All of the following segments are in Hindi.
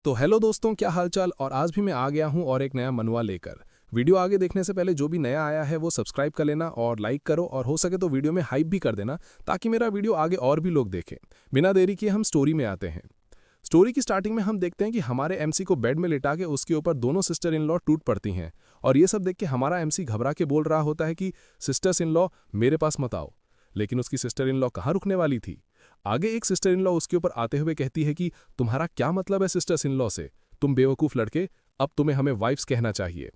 तो हेलो दोस्तों, क्या हालचाल। और आज भी मैं आ गया हूं और एक नया मनवा लेकर। वीडियो आगे देखने से पहले जो भी नया आया है वो सब्सक्राइब कर लेना और लाइक करो, और हो सके तो वीडियो में हाइप भी कर देना ताकि मेरा वीडियो आगे और भी लोग देखें। बिना देरी किए हम स्टोरी में आते हैं। स्टोरी की स्टार्टिंग में हम देखते हैं कि हमारे एमसी को बेड में लिटा के उसके ऊपर दोनों सिस्टर इन लॉ टूट पड़ती हैं, और ये सब देख के हमारा एमसी घबरा के बोल रहा होता है कि सिस्टर्स इन लॉ मेरे पास मत आओ। लेकिन उसकी सिस्टर इन लॉ कहाँ रुकने वाली थी। आगे एक सिस्टर इन लॉ उसके ऊपर आते हुए कहती है कि तुम्हारा क्या मतलब है सिस्टर्स इन लॉ से, तुम बेवकूफ़ लड़के, अब तुम्हें हमें वाइफ्स कहना चाहिए।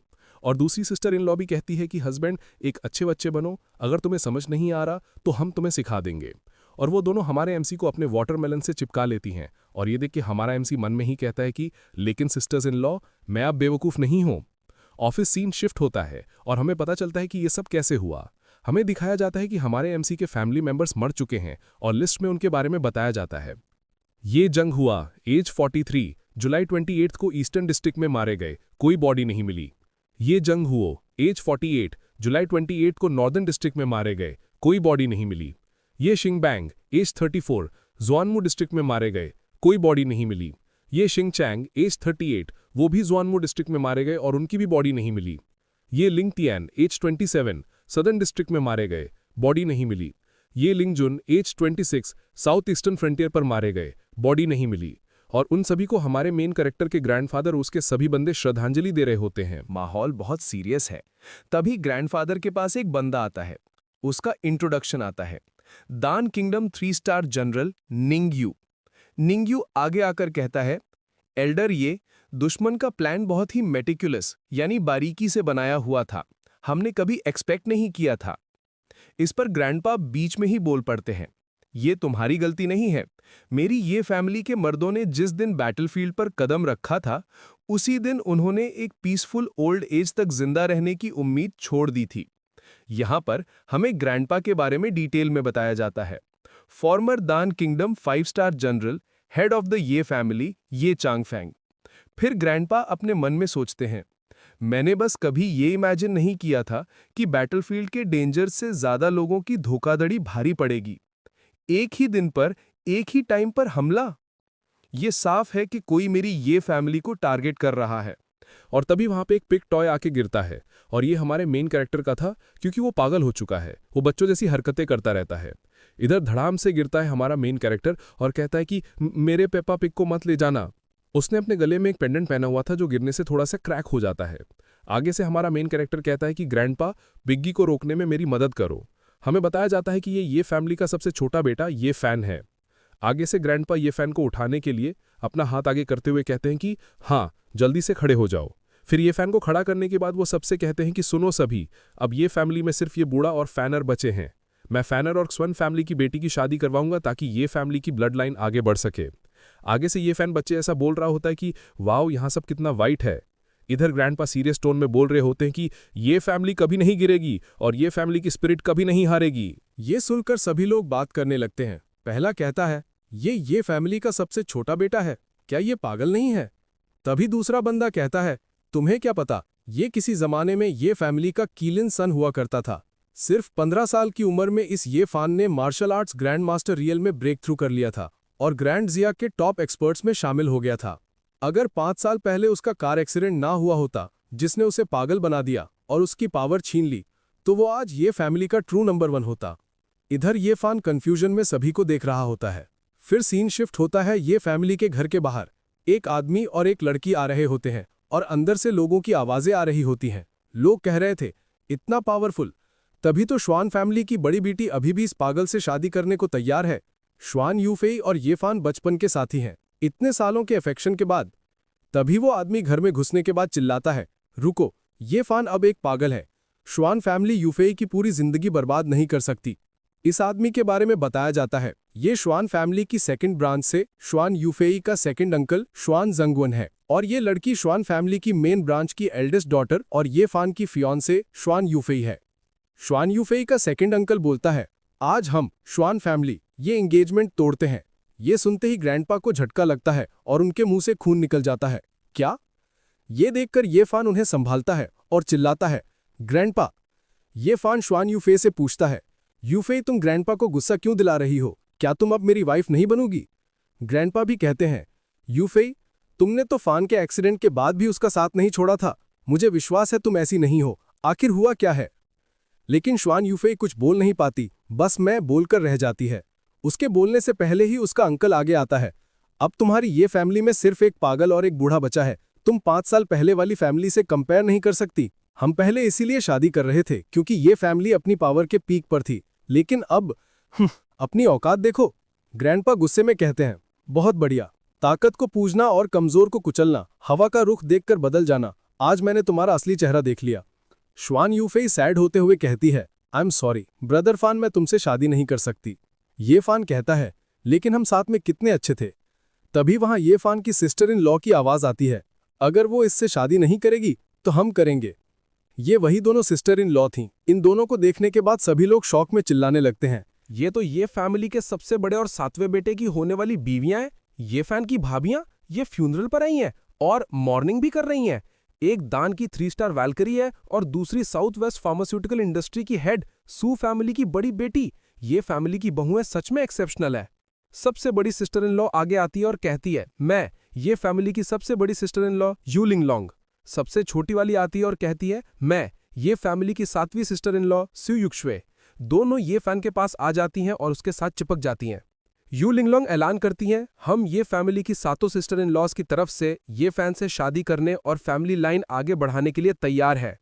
और दूसरी सिस्टर इन लॉ भी कहती है कि हस्बैंड एक अच्छे बच्चे बनो, अगर तुम्हें समझ नहीं आ रहा तो हम तुम्हें सिखा देंगे। और वो दोनों हमारे एमसी को अपने वाटरमेलन से चिपका लेती हैं, और ये देख के हमारा एमसी मन में ही कहता है कि लेकिन सिस्टर्स इन लॉ, मैं अब बेवकूफ़ नहीं हूँ। ऑफिस सीन शिफ्ट होता है और हमें पता चलता है कि ये सब कैसे हुआ। हमें दिखाया जाता है कि हमारे एमसी के फैमिली मेंबर्स मर चुके हैं और लिस्ट में उनके बारे में बताया जाता है। ये जंग हुआ एज 43, जुलाई 28 को ईस्टर्न डिस्ट्रिक्ट में मारे गए, कोई बॉडी नहीं मिली। ये जंग हुआ एज 48, जुलाई 28 को नॉर्दर्न डिस्ट्रिक्ट में मारे गए, कोई बॉडी नहीं मिली। ये शिंगबैंग एज 34, जुआनमू डिस्ट्रिक्ट में मारे गए, कोई बॉडी नहीं मिली। ये शिंगचैंग एज 38, वो भी जुआनमू डिस्ट्रिक्ट में मारे गए और उनकी भी बॉडी नहीं मिली। ये लिंगतियान एज 27, सदर्न डिस्ट्रिक्ट में मारे गए, बॉडी नहीं मिली। ये लिंगजुन एज 26, साउथ ईस्टर्न फ्रंटियर पर मारे गए, बॉडी नहीं मिली। और उन सभी को हमारे मेन कैरेक्टर के ग्रैंडफादर उसके सभी बंदे श्रद्धांजलि दे रहे होते हैं। माहौल बहुत सीरियस है। तभी ग्रैंडफादर के पास एक बंदा आता है। उसका इंट्रोडक्शन आता है, दान किंगडम 3 स्टार जनरल निंगयू। निंगयू आगे आकर कहता है, एल्डर, ये दुश्मन का प्लान बहुत ही मेटिकुलस यानी बारीकी से बनाया हुआ था, हमने कभी एक्सपेक्ट नहीं किया था। इस पर ग्रैंडपा बीच में ही बोल पड़ते हैं, ये तुम्हारी गलती नहीं है। मेरी ये फैमिली के मर्दों ने जिस दिन बैटलफील्ड पर कदम रखा था, उसी दिन उन्होंने एक पीसफुल ओल्ड एज तक जिंदा रहने की उम्मीद छोड़ दी थी। यहां पर हमें ग्रैंडपा के बारे में डिटेल में बताया जाता है। फॉर्मर दान kingdom 5 star general, head of the ये फैमिली, ये चांगफैंग। फिर ग्रैंडपा अपने मन में सोचते हैं, मैंने बस कभी ये इमेजिन नहीं किया था कि बैटलफील्ड के डेंजर से ज्यादा लोगों की धोखाधड़ी भारी पड़ेगी। एक ही दिन पर, एक ही टाइम पर हमला। ये साफ है कि कोई मेरी ये फैमिली को टारगेट कर रहा है। और तभी वहां पे एक पिक टॉय आके गिरता है, और ये हमारे मेन कैरेक्टर का था, क्योंकि वो पागल हो चुका है, वो बच्चों जैसी हरकतें करता रहता है। इधर धड़ाम से गिरता है हमारा मेन कैरेक्टर और कहता है कि मेरे पेपा पिग को मत ले जाना। उसने अपने गले में एक पेंडेंट पहना हुआ था जो गिरने से थोड़ा सा क्रैक हो जाता है। आगे से हमारा मेन कैरेक्टर कहता है कि ग्रैंडपा, बिग्गी को रोकने में मेरी मदद करो। हमें बताया जाता है कि ये फैमिली का सबसे छोटा बेटा ये फैन है। आगे से ग्रैंडपा ये फैन को उठाने के लिए अपना हाथ आगे करते हुए कहते हैं कि हाँ, जल्दी से खड़े हो जाओ। फिर ये फैन को खड़ा करने के बाद वो सबसे कहते हैं कि सुनो सभी, अब ये फैमिली में सिर्फ ये बूढ़ा और फैनर बचे हैं। मैं फैनर और स्वर्ण फैमिली की बेटी की शादी करवाऊंगा ताकि ये फैमिली की ब्लड लाइन आगे बढ़ सके। आगे से ये फैन बच्चे ऐसा बोल रहा होता है कि वाओ, यहाँ सब कितना वाइट है। इधर ग्रैंडपा सीरियस टोन में बोल रहे होते हैं कि ये फैमिली कभी नहीं गिरेगी और ये फैमिली की स्पिरिट कभी नहीं हारेगी। ये सुनकर सभी लोग बात करने लगते हैं। पहला कहता है, ये फैमिली का सबसे छोटा बेटा है, क्या ये पागल नहीं है? तभी दूसरा बंदा कहता है, तुम्हें क्या पता, ये किसी जमाने में ये फैमिली का कीलिन सन हुआ करता था। सिर्फ 15 साल की उम्र में इस ये फान ने martial arts grand master real में ब्रेक थ्रू कर लिया था और ग्रैंड जिया के टॉप एक्सपर्ट्स में शामिल हो गया था। अगर 5 साल पहले उसका कार एक्सीडेंट ना हुआ होता जिसने उसे पागल बना दिया और उसकी पावर छीन ली, तो वो आज ये फैमिली का ट्रू नंबर 1 होता। इधर ये फान कंफ्यूजन में सभी को देख रहा होता है। फिर सीन शिफ्ट होता है ये फैमिली के घर के बाहर। एक आदमी और एक लड़की आ रहे होते हैं और अंदर से लोगों की आवाजें आ रही होती हैं। लोग कह रहे थे, इतना पावरफुल, तभी तो श्वान फैमिली की बड़ी बेटी अभी भी इस पागल से शादी करने को तैयार है। श्वान यूफेई और ये फान बचपन के साथी हैं, इतने सालों के अफेक्शन के बाद। तभी वो आदमी घर में घुसने के बाद चिल्लाता है, रुको, ये फान अब एक पागल है। श्वान फैमिली यूफेई की पूरी जिंदगी बर्बाद नहीं कर सकती। इस आदमी के बारे में बताया जाता है, ये श्वान फैमिली की सेकंड ब्रांच से श्वान यूफेई का सेकंड अंकल श्वान जंगवन है, और ये लड़की श्वान फैमिली की मेन ब्रांच की एल्डेस्ट डॉटर और ये फान की फियांसे श्वान यूफेई है। श्वान यूफेई का सेकंड अंकल बोलता है, आज हम श्वान फैमिली ये एंगेजमेंट तोड़ते हैं। ये सुनते ही ग्रैंडपा को झटका लगता है और उनके मुंह से खून निकल जाता है। क्या? ये देखकर ये फान उन्हें संभालता है और चिल्लाता है, ग्रैंडपा। ये फान श्वान यूफेई से पूछता है, यूफेई, तुम ग्रैंडपा को गुस्सा क्यों दिला रही हो? क्या तुम अब मेरी वाइफ नहीं बनोगी? ग्रैंडपा भी कहते हैं, यूफेई, तुमने तो फान के एक्सीडेंट के बाद भी उसका साथ नहीं छोड़ा था। मुझे विश्वास है तुम ऐसी नहीं हो। आखिर हुआ क्या है? लेकिन श्वान यूफेई कुछ बोल नहीं पाती, बस मैं बोलकर रह जाती है। उसके बोलने से पहले ही उसका अंकल आगे आता है। अब तुम्हारी ये फैमिली में सिर्फ एक पागल और एक बूढ़ा बचा है। तुम 5 साल पहले वाली फैमिली से कंपेयर नहीं कर सकती। हम पहले इसीलिए शादी कर रहे थे क्योंकि ये फैमिली अपनी पावर के पीक पर थी, लेकिन अब अपनी औकात देखो। ग्रैंडपा गुस्से में कहते हैं, बहुत बढ़िया। ताकत को पूजना और कमजोर को कुचलना, हवा का रुख देखकर बदल जाना। आज मैंने तुम्हारा असली चेहरा देख लिया। श्वान यूफेई सैड होते हुए कहती है, आई एम सॉरी ब्रदर फान, मैं तुमसे शादी नहीं कर सकती। ये फान कहता है, लेकिन हम साथ में कितने अच्छे थे। तभी वहां ये फान की सिस्टर इन लॉ की आवाज आती है, अगर वो इससे शादी नहीं करेगी तो हम करेंगे। ये वही दोनों सिस्टर इन लॉ थीं। इन दोनों को देखने के बाद सभी लोग शौक में चिल्लाने लगते हैं। ये तो ये फैमिली के सबसे बड़े और 7वें बेटे की होने वाली बीवियां हैं। ये फैन की भाभियां ये फ्यूनरल पर आई हैं और मॉर्निंग भी कर रही हैं। एक दान की 3 स्टार वैल्करी है और दूसरी साउथ वेस्ट फार्मास्यूटिकल इंडस्ट्री की हेड सू फैमिली की बड़ी बेटी। ये फैमिली की बहुएं सच में एक्सेप्शनल है। सबसे बड़ी सिस्टर इन लॉ आगे आती है और कहती है, मैं ये फैमिली की सबसे बड़ी सिस्टर इन लॉ यू लिंग लॉन्ग। सबसे छोटी वाली आती है और कहती है, मैं ये फैमिली की 7वीं सिस्टर इन लॉ सू युक्शवे। दोनों ये फैन के पास आ जाती हैं और उसके साथ चिपक जाती हैं। यू लिंगलोंग ऐलान करती हैं, हम ये फैमिली की 7 सिस्टर इन लॉज की तरफ से ये फैन से शादी करने और फैमिली लाइन आगे बढ़ाने के लिए तैयार है।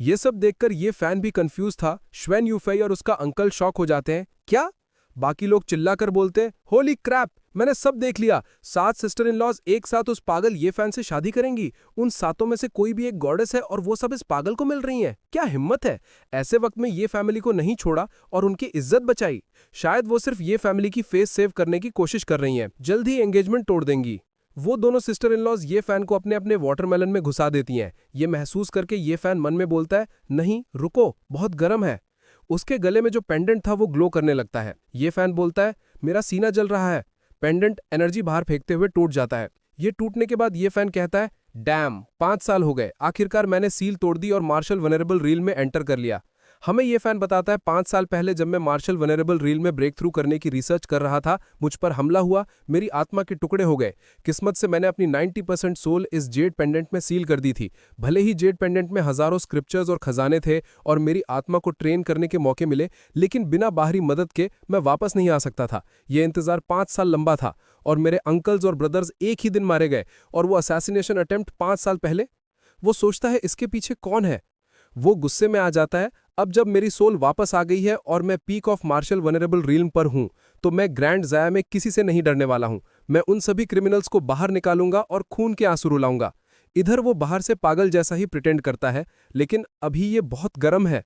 ये सब देखकर ये फैन भी कंफ्यूज था। श्वेन यूफेई और उसका अंकल शॉक हो जाते हैं, क्या? बाकी लोग चिल्लाकर बोलते हैं, होली क्रैप, मैंने सब देख लिया। 7 सिस्टर इन लॉज एक साथ उस पागल ये फैन से शादी करेंगी। उन 7 में से कोई भी एक गॉडेस है और वो सब इस पागल को मिल रही हैं। क्या हिम्मत है! ऐसे वक्त में ये फैमिली को नहीं छोड़ा और उनकी इज्जत बचाई। शायद वो सिर्फ ये फैमिली की फेस सेव करने की कोशिश कर रही हैं। जल्द ही एंगेजमेंट तोड़ देंगी। वो दोनों सिस्टर इन लॉज ये फैन को अपने अपने वाटरमेलन में घुसा देती हैं। ये महसूस करके ये फैन मन में बोलता है, नहीं रुको, बहुत गर्म है। उसके गले में जो पेंडेंट था वो ग्लो करने लगता है। ये फैन बोलता है, मेरा सीना जल रहा है। पेंडेंट एनर्जी बाहर फेंकते हुए टूट जाता है। ये टूटने के बाद ये फैन कहता है, डैम, 5 साल हो गए, आखिरकार मैंने सील तोड़ दी और मार्शल वनरेबल रील में एंटर कर लिया। हमें ये फैन बताता है, 5 साल पहले जब मैं मार्शल वनरेबल रील में ब्रेक थ्रू करने की रिसर्च कर रहा था, मुझ पर हमला हुआ, मेरी आत्मा के टुकड़े हो गए। किस्मत से मैंने अपनी 90% सोल इस जेड पेंडेंट में सील कर दी थी। भले ही जेड पेंडेंट में हजारों स्क्रिप्चर्स और खजाने थे और मेरी आत्मा को ट्रेन करने के मौके मिले, लेकिन बिना बाहरी मदद के मैं वापस नहीं आ सकता था। यह इंतजार 5 साल लंबा था और मेरे अंकल्स और ब्रदर्स एक ही दिन मारे गए। और वो असैसिनेशन अटेम्प्ट 5 साल पहले। वो सोचता है, इसके पीछे कौन है? वो गुस्से में आ जाता है। अब जब मेरी सोल वापस आ गई है और मैं पीक ऑफ मार्शल वनरेबल रील्म पर हूं, तो मैं ग्रैंड ज़ाया में किसी से नहीं डरने वाला हूं। मैं उन सभी क्रिमिनल्स को बाहर निकालूंगा और खून के आंसू रुलाऊंगा। इधर वो बाहर से पागल जैसा ही प्रिटेंड करता है, लेकिन अभी ये बहुत गर्म है।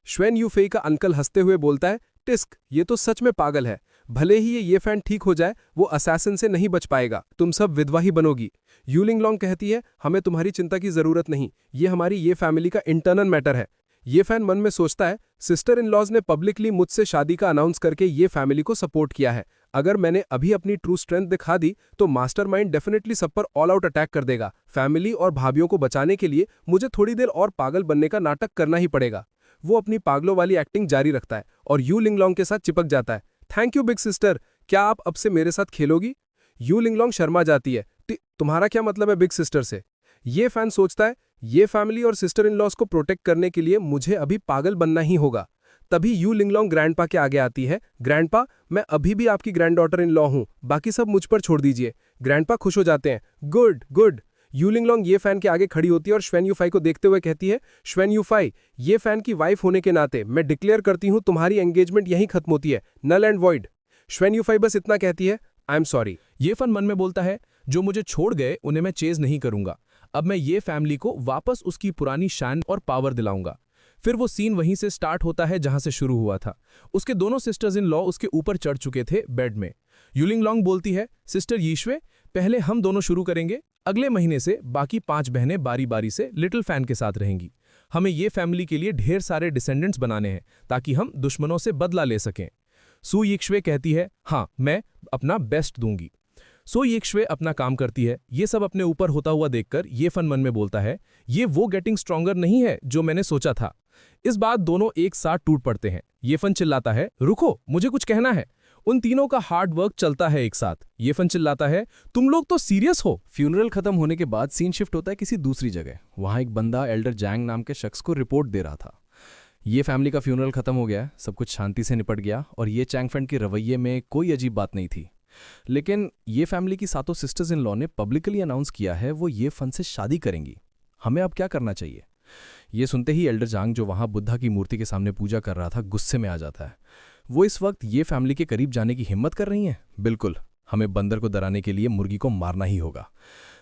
श्वेन यूफेई का अंकल हंसते हुए बोलता है, टिस्क, ये तो सच में पागल है। भले ही ये फैन ठीक हो जाए, वो असैसिन से नहीं बच पाएगा। तुम सब विधवा ही बनोगी। यू लिंग लॉन्ग कहती है, हमें तुम्हारी चिंता की जरूरत नहीं, ये हमारी ये फैमिली का इंटरनल मैटर है। ये फैन मन में सोचता है, सिस्टर इन लॉज ने पब्लिकली मुझसे शादी का अनाउंस करके ये फैमिली को सपोर्ट किया है। अगर मैंने अभी अपनी ट्रू स्ट्रेंथ दिखा दी तो मास्टरमाइंड डेफिनेटली सब पर ऑल आउट अटैक कर देगा। फैमिली और भाभियों को बचाने के लिए मुझे थोड़ी देर और पागल बनने का नाटक करना ही पड़ेगा। वो अपनी पागलों वाली एक्टिंग जारी रखता है और यू लिंग लॉन्ग के साथ चिपक जाता है। थैंक यू बिग सिस्टर, क्या आप अब से मेरे साथ खेलोगी? यू लिंग लॉन्ग शर्मा जाती है, तुम्हारा क्या मतलब है बिग सिस्टर से? ये फैन सोचता है, ये फैमिली और सिस्टर इन लॉज को प्रोटेक्ट करने के लिए मुझे अभी पागल बनना ही होगा। तभी यू लिंग लॉन्ग ग्रैंडपा के आगे आती है, ग्रैंडपा, मैं अभी भी आपकी ग्रैंड डॉटर इन लॉ हूं, बाकी सब मुझ पर छोड़ दीजिए। ग्रैंडपा खुश हो जाते हैं, गुड गुड। यू लिंग लॉन्ग ये फैन के आगे खड़ी होती है और श्वेन यूफाई को देखते हुए कहती है, श्वेन यूफाई, ये फैन की वाइफ होने के नाते मैं डिक्लेयर करती हूं तुम्हारी एंगेजमेंट यहीं खत्म होती है, नल एंड वॉइड। श्वेन यूफाई बस इतना कहती है, आई एम सॉरी। ये फन मन में बोलता है, जो मुझे छोड़ गए उन्हें मैं चेज नहीं करूंगा। अब मैं ये फैमिली को वापस उसकी पुरानी शान और पावर दिलाऊंगा। फिर वो सीन वहीं से स्टार्ट होता है जहां से शुरू हुआ था। उसके दोनों सिस्टर्स इन लॉ उसके ऊपर चढ़ चुके थे बेड में। यूलिंग लॉन्ग बोलती है, सिस्टर यीशवे, पहले हम दोनों शुरू करेंगे। अगले महीने से बाकी 5 बहनें बारी बारी से लिटिल फैन के साथ रहेंगी। हमें ये फैमिली के लिए ढेर सारे डिसेंडेंट्स बनाने हैं ताकि हम दुश्मनों से बदला ले सकें। सू यीशवे कहती है, हाँ, मैं अपना बेस्ट दूंगी। सो यीशवे अपना काम करती है। ये सब अपने ऊपर होता हुआ देखकर ये फन मन में बोलता है, ये वो गेटिंग स्ट्रॉन्गर नहीं है जो मैंने सोचा था। इस बात दोनों एक साथ टूट पड़ते हैं। ये फन चिल्लाता है, रुको, मुझे कुछ कहना है। उन तीनों का हार्ड वर्क चलता है एक साथ। ये फन चिल्लाता है, तुम लोग तो सीरियस हो। फ्यूनरल खत्म होने के बाद सीन शिफ्ट होता है किसी दूसरी जगह। वहां एक बंदा एल्डर जैंग नाम के शख्स को रिपोर्ट दे रहा था। ये फैमिली का फ्यूनरल खत्म हो गया है, सब कुछ शांति से निपट गया और ये चैंगफेंड के रवैये में कोई अजीब बात नहीं थी। लेकिन ये फैमिली की सातों सिस्टर्स इन लॉ ने पब्लिकली अनाउंस किया है वो ये फन से शादी करेंगी। हमें अब क्या करना चाहिए? ये सुनते ही एल्डर जांग, जो वहां बुद्धा की मूर्ति के सामने पूजा कर रहा था, गुस्से में आ जाता है। वो इस वक्त ये फैमिली के करीब जाने की हिम्मत कर रही हैं? बिल्कुल, हमें बंदर को डराने के लिए मुर्गी को मारना ही होगा।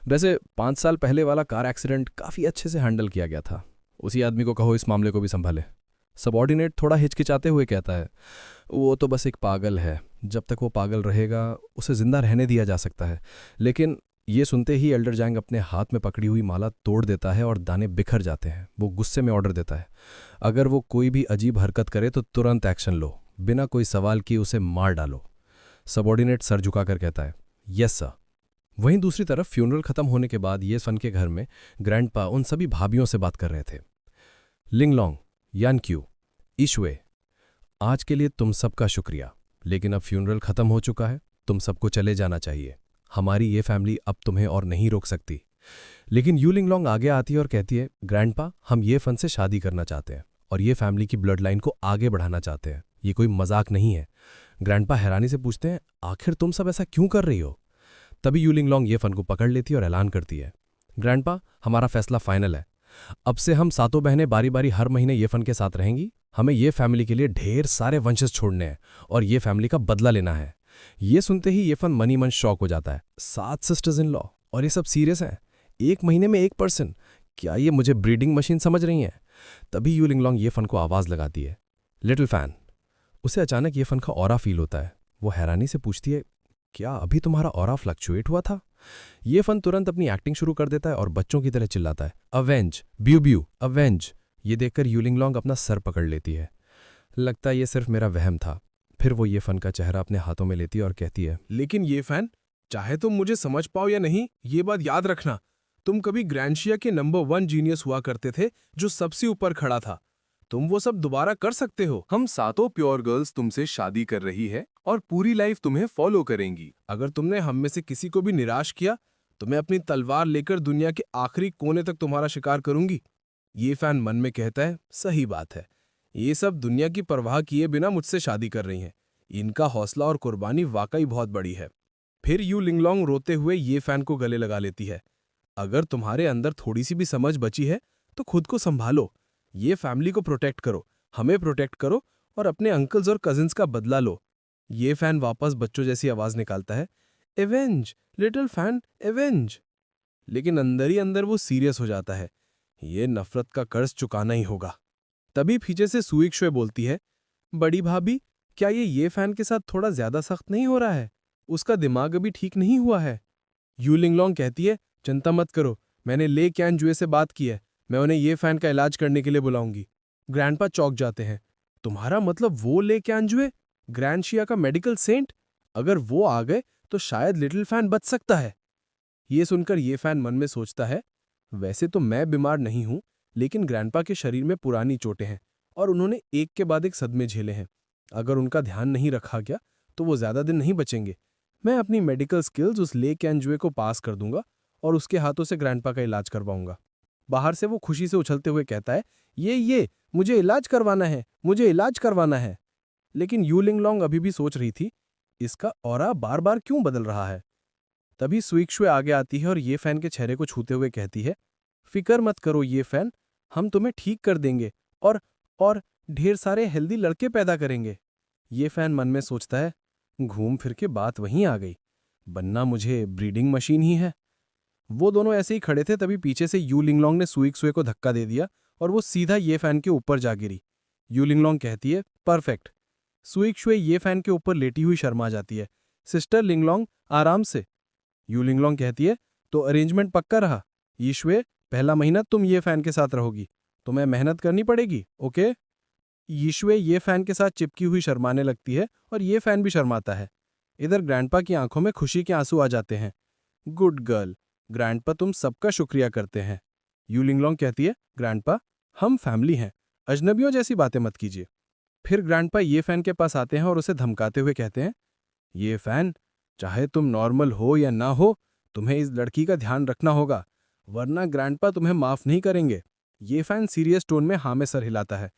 वैसे 5 साल पहले वाला कार एक्सीडेंट काफ़ी अच्छे से हैंडल किया गया था। उसी आदमी को कहो इस मामले को भी संभाले। सबॉर्डिनेट थोड़ा हिचकिचाते हुए कहता है, वो तो बस एक पागल है, जब तक वो पागल रहेगा उसे जिंदा रहने दिया जा सकता है। लेकिन ये सुनते ही एल्डर जैंग अपने हाथ में पकड़ी हुई माला तोड़ देता है और दाने बिखर जाते हैं। वो गुस्से में ऑर्डर देता है, अगर वो कोई भी अजीब हरकत करे तो तुरंत एक्शन लो, बिना कोई सवाल किए उसे मार डालो। सबॉर्डिनेट सर झुकाकर कहता है, यस सर। वहीं दूसरी तरफ फ्यूनरल खत्म होने के बाद ये सन के घर में ग्रैंडपा उन सभी भाभियों से बात कर रहे थे। लिंगलोंग, यानक्यू, ईश्वे, आज के लिए तुम सबका शुक्रिया, लेकिन अब फ्यूनरल खत्म हो चुका है, तुम सबको चले जाना चाहिए। हमारी ये फैमिली अब तुम्हें और नहीं रोक सकती। लेकिन यू लिंगलोंग आगे आती है और कहती है, ग्रैंडपा, हम ये फन से शादी करना चाहते हैं और ये फैमिली की ब्लड लाइन को आगे बढ़ाना चाहते हैं। ये कोई मजाक नहीं है। ग्रैंडपा हैरानी से पूछते हैं, आखिर तुम सब ऐसा क्यों कर रही हो? तभी यू लिंगलोंग ये फन को पकड़ लेती है और ऐलान करती है, ग्रैंडपा, हमारा फैसला फाइनल है। अब से हम सातों बहनें बारी बारी हर महीने ये फन के साथ रहेंगी। हमें ये फैमिली के लिए ढेर सारे वंशज छोड़ने हैं और ये फैमिली का बदला लेना है। ये सुनते ही ये फन मनी मन शॉक हो जाता है। 7 सिस्टर्स इन लॉ और ये सब सीरियस हैं। 1 महीने में 1 पर्सन, क्या ये मुझे ब्रीडिंग मशीन समझ रही हैं? तभी यू लिंगलोंग ये फन को आवाज लगाती है, लिटिल फैन। उसे अचानक ये फन का ऑरा फील होता है। वो हैरानी से पूछती है, क्या अभी तुम्हारा ऑरा फ्लक्चुएट हुआ था? ये फन तुरंत अपनी एक्टिंग शुरू कर देता है और बच्चों की तरह चिल्लाता है, अवेंज, ब्यू ब्यू, अवेंज। ये देखकर यू लिंगलोंग अपना सर पकड़ लेती है। लगता है ये सिर्फ मेरा वहम था। फिर वो ये फन का चेहरा अपने हाथों में लेती है और कहती है, लेकिन ये फैन, चाहे तुम मुझे समझ पाओ या नहीं, ये बात याद रखना, तुम कभी ग्रैंशिया के नंबर 1 जीनियस हुआ करते थे जो सबसे ऊपर खड़ा था। तुम वो सब दोबारा कर सकते हो। हम सातों प्योर गर्ल्स तुमसे शादी कर रही है और पूरी लाइफ तुम्हें फॉलो करेंगी। अगर तुमने हम में से किसी को भी निराश किया तो मैं अपनी तलवार लेकर दुनिया के आखिरी कोने तक तुम्हारा शिकार करूंगी। ये फैन मन में कहता है, सही बात है, ये सब दुनिया की परवाह किए बिना मुझसे शादी कर रही हैं। इनका हौसला और कुर्बानी वाकई बहुत बड़ी है। फिर यू लिंगलोंग रोते हुए ये फैन को गले लगा लेती है, अगर तुम्हारे अंदर थोड़ी सी भी समझ बची है तो खुद को संभालो। ये फैमिली को प्रोटेक्ट करो, हमें प्रोटेक्ट करो और अपने अंकल्स और कजिन्स का बदला लो। ये फैन वापस बच्चों जैसी आवाज निकालता है, एवेंज, लिटिल फैन, एवेंज। लेकिन अंदर ही अंदर वो सीरियस हो जाता है, ये नफरत का कर्ज चुकाना ही होगा। तभी पीछे से सुइक्शुए बोलती है, बड़ी भाभी, क्या ये फैन के साथ थोड़ा ज्यादा सख्त नहीं हो रहा है? उसका दिमाग अभी ठीक नहीं हुआ है। यू लिंगलोंग कहती है, चिंता मत करो, मैंने ले कैन जुए से बात की है, मैं उन्हें ये फैन का इलाज करने के लिए बुलाऊंगी। ग्रैंडपा चौंक जाते हैं, तुम्हारा मतलब वो ले कैन जुए, ग्रैंडशिया का मेडिकल सेंट? अगर वो आ गए तो शायद लिटिल फैन बच सकता है। ये सुनकर ये फैन मन में सोचता है, वैसे तो मैं बीमार नहीं हूं, लेकिन ग्रैंडपा के शरीर में पुरानी चोटें हैं और उन्होंने एक के बाद एक सदमे झेले हैं। अगर उनका ध्यान नहीं रखा गया तो वो ज्यादा दिन नहीं बचेंगे। मैं अपनी मेडिकल स्किल्स उस ले कैन जुए को पास कर दूंगा और उसके हाथों से ग्रैंडपा का इलाज करवाऊंगा। बाहर से वो खुशी से उछलते हुए कहता है, ये मुझे इलाज करवाना है, मुझे इलाज करवाना है। लेकिन यू लिंगलोंग अभी भी सोच रही थी, इसका ऑरा बार बार क्यों बदल रहा है। तभी सुइक्शुए आगे आती है और ये फैन के चेहरे को छूते हुए कहती है, फिक्र मत करो ये फैन, हम तुम्हें ठीक कर देंगे और ढेर सारे हेल्दी लड़के पैदा करेंगे। ये फैन मन में सोचता है, घूम फिर के बात वहीं आ गई, बनना मुझे ब्रीडिंग मशीन ही है। वो दोनों ऐसे ही खड़े थे, तभी पीछे से यू लिंगलोंग ने सुइक्शुए को धक्का दे दिया और वो सीधा ये फैन के ऊपर जा गिरी। यू लिंगलोंग कहती है, परफेक्ट। सुइक्शुए ये फैन के ऊपर लेटी हुई शर्मा जाती है, सिस्टर लिंगलोंग, आराम से। यू लिंगलोंग कहती है, तो अरेंजमेंट पक्का रहा। ईश्वे, पहला महीना तुम ये फैन के साथ रहोगी, तुम्हें मेहनत करनी पड़ेगी, ओके? ईश्वे ये फैन के साथ चिपकी हुई शर्माने लगती है और ये फैन भी शर्माता है। इधर ग्रैंडपा की आंखों में खुशी के आंसू आ जाते हैं। गुड गर्ल, ग्रैंडपा तुम सबका शुक्रिया करते हैं। यू लिंगलोंग कहती है, ग्रैंडपा, हम फैमिली हैं, अजनबियों जैसी बातें मत कीजिए। फिर ग्रैंडपा ये फैन के पास आते हैं और उसे धमकाते हुए कहते हैं, ये फैन, चाहे तुम नॉर्मल हो या ना हो, तुम्हें इस लड़की का ध्यान रखना होगा, वरना ग्रैंडपा तुम्हें माफ नहीं करेंगे। ये फैन सीरियस टोन में हाँ में सर हिलाता है।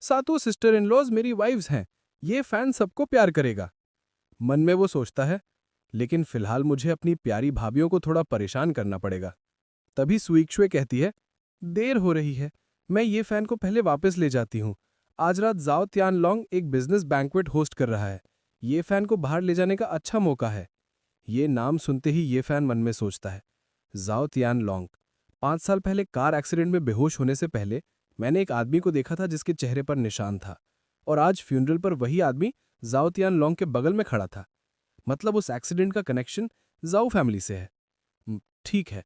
सातों सिस्टर इन लॉज मेरी वाइफ्स हैं, ये फैन सबको प्यार करेगा। मन में वो सोचता है, लेकिन फिलहाल मुझे अपनी प्यारी भाभियों को थोड़ा परेशान करना पड़ेगा। तभी सुईक्शुए कहती है, देर हो रही है, मैं ये फैन को पहले वापस ले जाती हूँ। आज रात जाओ तियानलोंग एक बिजनेस बैंक्वेट होस्ट कर रहा है, ये फैन को बाहर ले जाने का अच्छा मौका है। ये नाम सुनते ही ये फैन मन में सोचता है, जाओ तियानलोंग। 5 साल पहले कार एक्सीडेंट में बेहोश होने से पहले मैंने एक आदमी को देखा था जिसके चेहरे पर निशान था, और आज फ्यूनरल पर वही आदमी जाओ तियानलोंग के बगल में खड़ा था। मतलब उस एक्सीडेंट का कनेक्शन जाओ फैमिली से है। ठीक है,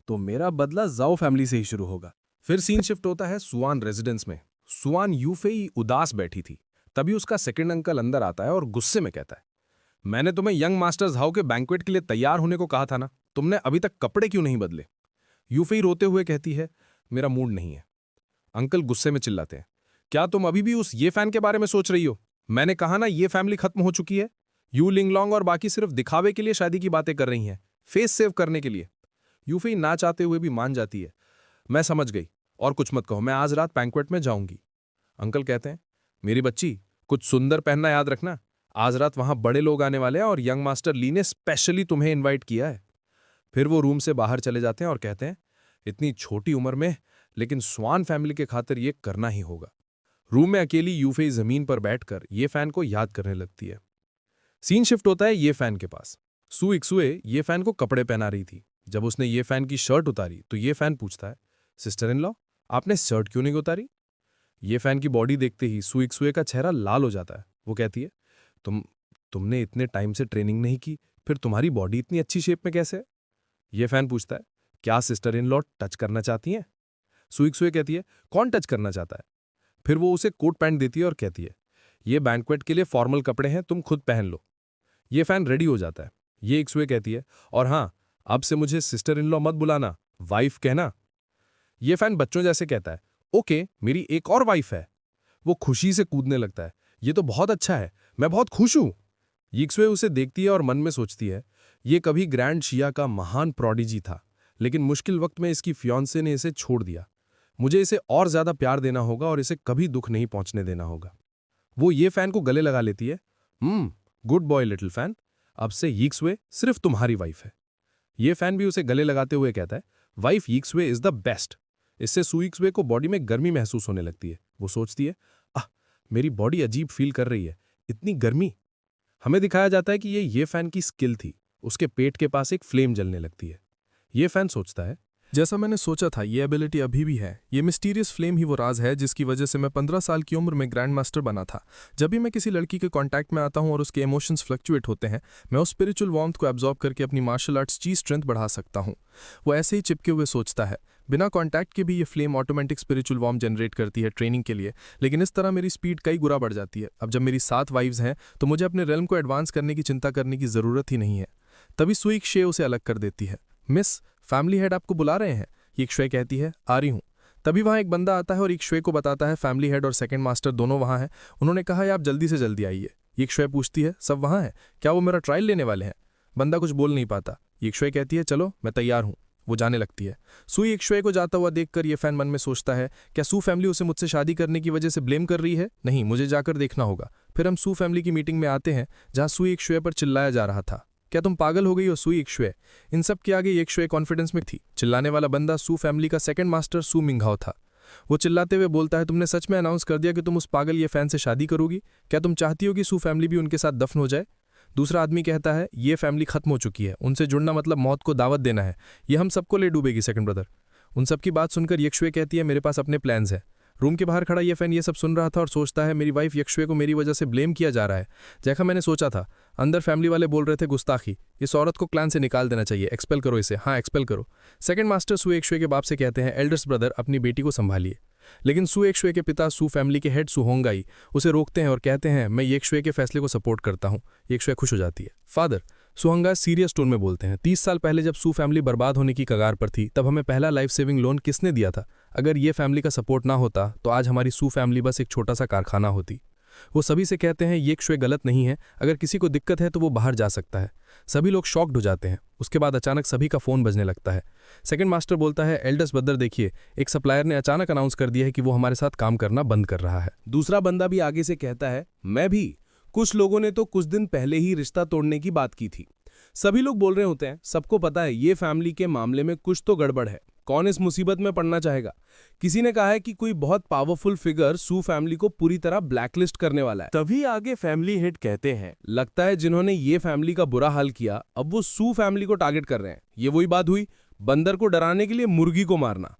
तो मेरा बदला जाओ फैमिली से ही शुरू होगा। फिर सीन शिफ्ट होता है सुआन रेजिडेंस में। सुआन यूफेई उदास बैठी थी। तभी उसका सेकंड अंकल अंदर आता है और गुस्से में कहता है, मैंने तुम्हें यंग मास्टर्स हाउ के बैंक्वेट के लिए तैयार होने को कहा था ना, तुमने अभी तक कपड़े क्यों नहीं बदले? यूफेई रोते हुए कहती है, मेरा मूड नहीं है। अंकल गुस्से में चिल्लाते हैं, क्या तुम अभी भी उस ये फैन के बारे में सोच रही हो? मैंने कहा ना ये फैमिली खत्म हो चुकी है। यू लिंगलोंग और बाकी सिर्फ दिखावे के लिए शादी की बातें कर रही हैं, फेस सेव करने के लिए। यूफेई ना चाहते हुए भी मान जाती है, मैं समझ गई, और कुछ मत कहो, मैं आज रात बैंक्वेट में जाऊंगी। अंकल कहते हैं, मेरी बच्ची कुछ सुंदर पहनना याद रखना, आज रात वहां बड़े लोग आने वाले हैं और यंग मास्टर ली ने स्पेशली तुम्हें इन्वाइट किया है। फिर वो रूम से बाहर चले जाते हैं और कहते हैं, इतनी छोटी उम्र में, लेकिन स्वान फैमिली के खातिर ये करना ही होगा। रूम में अकेली यूफेई जमीन पर बैठकर ये फैन को याद करने लगती है। सीन शिफ्ट होता है ये फैन के पास। सुईक्सुए ये फैन को कपड़े पहना रही थी। जब उसने ये फैन की शर्ट उतारी तो ये फैन पूछता है, सिस्टर इन लॉ, आपने शर्ट क्यों नहीं उतारी? ये फैन की बॉडी देखते ही सुईक्सुए का चेहरा लाल हो जाता है। वो कहती है, तुमने इतने टाइम से ट्रेनिंग नहीं की, फिर तुम्हारी बॉडी इतनी अच्छी शेप में कैसे है? ये फैन पूछता है, क्या सिस्टर इन लॉ टच करना चाहती हैं? सुईक्सुए कहती है, कौन टच करना चाहता है? फिर वो उसे कोट पैंट देती है और कहती है, ये बैंक्वेट के लिए फॉर्मल कपड़े हैं, तुम खुद पहन लो। ये फैन रेडी हो जाता है। ये इक्सुए कहती है, और हाँ, अब से मुझे सिस्टर इन लॉ मत बुलाना, वाइफ कहना। ये फैन बच्चों जैसे कहता है, ओके, मेरी एक और वाइफ है। वो खुशी से कूदने लगता है, ये तो बहुत अच्छा है, मैं बहुत खुश हूं। यिक्सुए उसे देखती है और मन में सोचती है, ये कभी ग्रैंड शिया का महान प्रोडिजी था, लेकिन मुश्किल वक्त में इसकी फियांसे ने इसे छोड़ दिया। मुझे इसे और ज्यादा प्यार देना होगा और इसे कभी दुख नहीं पहुंचने देना होगा। वो ये फैन को गले लगा लेती है, गुड बॉय लिटिल फैन, अब से यिक्सुए सिर्फ तुम्हारी वाइफ है। ये फैन भी उसे गले लगाते हुए कहता है, वाइफ यिक्सुए इज द बेस्ट। इससे सुईक्सुए को बॉडी में गर्मी महसूस होने लगती है। वो सोचती है, मेरी बॉडी अजीब फील कर रही है, इतनी गर्मी। हमें दिखाया जाता है कि ये फैन की स्किल थी। उसके पेट के पास एक फ्लेम जलने लगती है। ये फैन सोचता है, जैसा मैंने सोचा था, ये एबिलिटी अभी भी है। ये मिस्टीरियस फ्लेम ही वो राज है जिसकी वजह से मैं 15 साल की उम्र में ग्रैंड मास्टर बना था। जब भी मैं किसी लड़की के कांटेक्ट में आता हूं और उसके इमोशंस फ्लक्चुएट होते हैं, मैं उस स्पिरिचुअल वार्मथ को एब्जॉर्ब करके अपनी मार्शल आर्ट्स की स्ट्रेंथ बढ़ा सकता हूं। वो ऐसे ही चिपके हुए सोचता है। बिना कॉन्टैक्ट के भी ये flame automatic spiritual warm generate करती है ट्रेनिंग के लिए, लेकिन इस तरह मेरी स्पीड कई गुना बढ़ जाती है। अब जब मेरी 7 वाइव्स हैं तो मुझे अपने रेल्म को एडवांस करने की चिंता करने की जरूरत ही नहीं है। तभी सुईक्शे उसे अलग कर देती है। मिस, फैमिली हेड आपको बुला रहे हैं। यिक्शुए कहती है, आ रही हूं। तभी वहां एक बंदा आता है और यिक्शुए को बताता है फैमिली हेड और सेकंड मास्टर दोनों वहां हैं। उन्होंने कहा है आप जल्दी से जल्दी आइए। यिक्शुए पूछती है, सब वहां हैं, क्या वो मेरा ट्रायल लेने वाले हैं? बंदा कुछ बोल नहीं पाता। यिक्शुए कहती है, चलो मैं तैयार हूं। वो जाने लगती है। सू यिक्शुए को जाता हुआ देखकर ये फैन मन में सोचता है, क्या सू फैमिली उसे मुझसे शादी करने की वजह से ब्लेम कर रही है? नहीं, मुझे जाकर देखना होगा। फिर हम सू फैमिली की मीटिंग में आते हैं जहां सू यिक्शुए पर चिल्लाया जा रहा था, क्या तुम पागल हो गई हो सू यिक्शुए? इन सब के आगे यिक्शुए कॉन्फिडेंस में थी। चिल्लाने वाला बंदा सू फैमिली का सेकंड मास्टर सू मिंघाओ था। वो चिल्लाते हुए बोलता है, तुमने सच में अनाउंस कर दिया कि तुम उस पागल ये फैन से शादी करोगी? क्या तुम चाहती हो कि सू फैमिली भी उनके साथ दफन हो जाए? दूसरा आदमी कहता है, ये फैमिली खत्म हो चुकी है, उनसे जुड़ना मतलब मौत को दावत देना है, ये हम सबको ले डूबेगी सेकंड ब्रदर। उन सबकी बात सुनकर यिक्शुए कहती है, मेरे पास अपने प्लान्स हैं। रूम के बाहर खड़ा ये फैन ये सब सुन रहा था और सोचता है, मेरी वाइफ यिक्शुए को मेरी वजह से ब्लेम किया जा रहा है। जैसा मैंने सोचा था। अंदर फैमिली वाले बोल रहे थे, गुस्ताखी, इस औरत को क्लान से निकाल देना चाहिए, एक्सपेल करो इसे। हाँ, एक्सपेल करो। सेकंड मास्टर सू यिक्शुए के बाप से कहते हैं, एल्डर्स ब्रदर अपनी बेटी को संभालिए। लेकिन सू यिक्शुए के पिता सू फैमिली के हेड सुहोंगाई उसे रोकते हैं और कहते हैं, मैं यिक्शुए के फैसले को सपोर्ट करता हूं। यिक्शुए खुश हो जाती है। फादर, सुहोंगा सीरियस टोन में बोलते हैं, 30 साल पहले जब सू फैमिली बर्बाद होने की कगार पर थी, तब हमें पहला लाइफ सेविंग लोन किसने दिया था? अगर ये फैमिली का सपोर्ट ना होता तो आज हमारी सू फैमिली बस एक छोटा सा कारखाना होती। वो सभी से कहते हैं ये क्षय गलत नहीं है, अगर किसी को दिक्कत है तो वो बाहर जा सकता है। सभी लोग शॉक्ड हो जाते हैं। उसके बाद अचानक सभी का फ़ोन बजने लगता है। सेकंड मास्टर बोलता है, एल्डर्स ब्रदर देखिए, एक सप्लायर ने अचानक अनाउंस कर दिया है कि वो हमारे साथ काम करना बंद कर रहा है। दूसरा बंदा भी आगे से कहता है, मैं भी। कुछ लोगों ने तो कुछ दिन पहले ही रिश्ता तोड़ने की बात की थी। सभी लोग बोल रहे होते हैं, सबको पता है ये फैमिली के मामले में कुछ तो गड़बड़ है, कौन इस मुसीबत में पड़ना चाहेगा। किसी ने कहा है कि कोई बहुत पावरफुल फिगर सू फैमिली को पूरी तरह ब्लैकलिस्ट करने वाला है। तभी आगे फैमिली हेड कहते हैं, लगता है जिन्होंने ये फैमिली का बुरा हाल किया अब वो सू फैमिली को टारगेट कर रहे हैं। ये वही बात हुई, बंदर को डराने के लिए मुर्गी को मारना।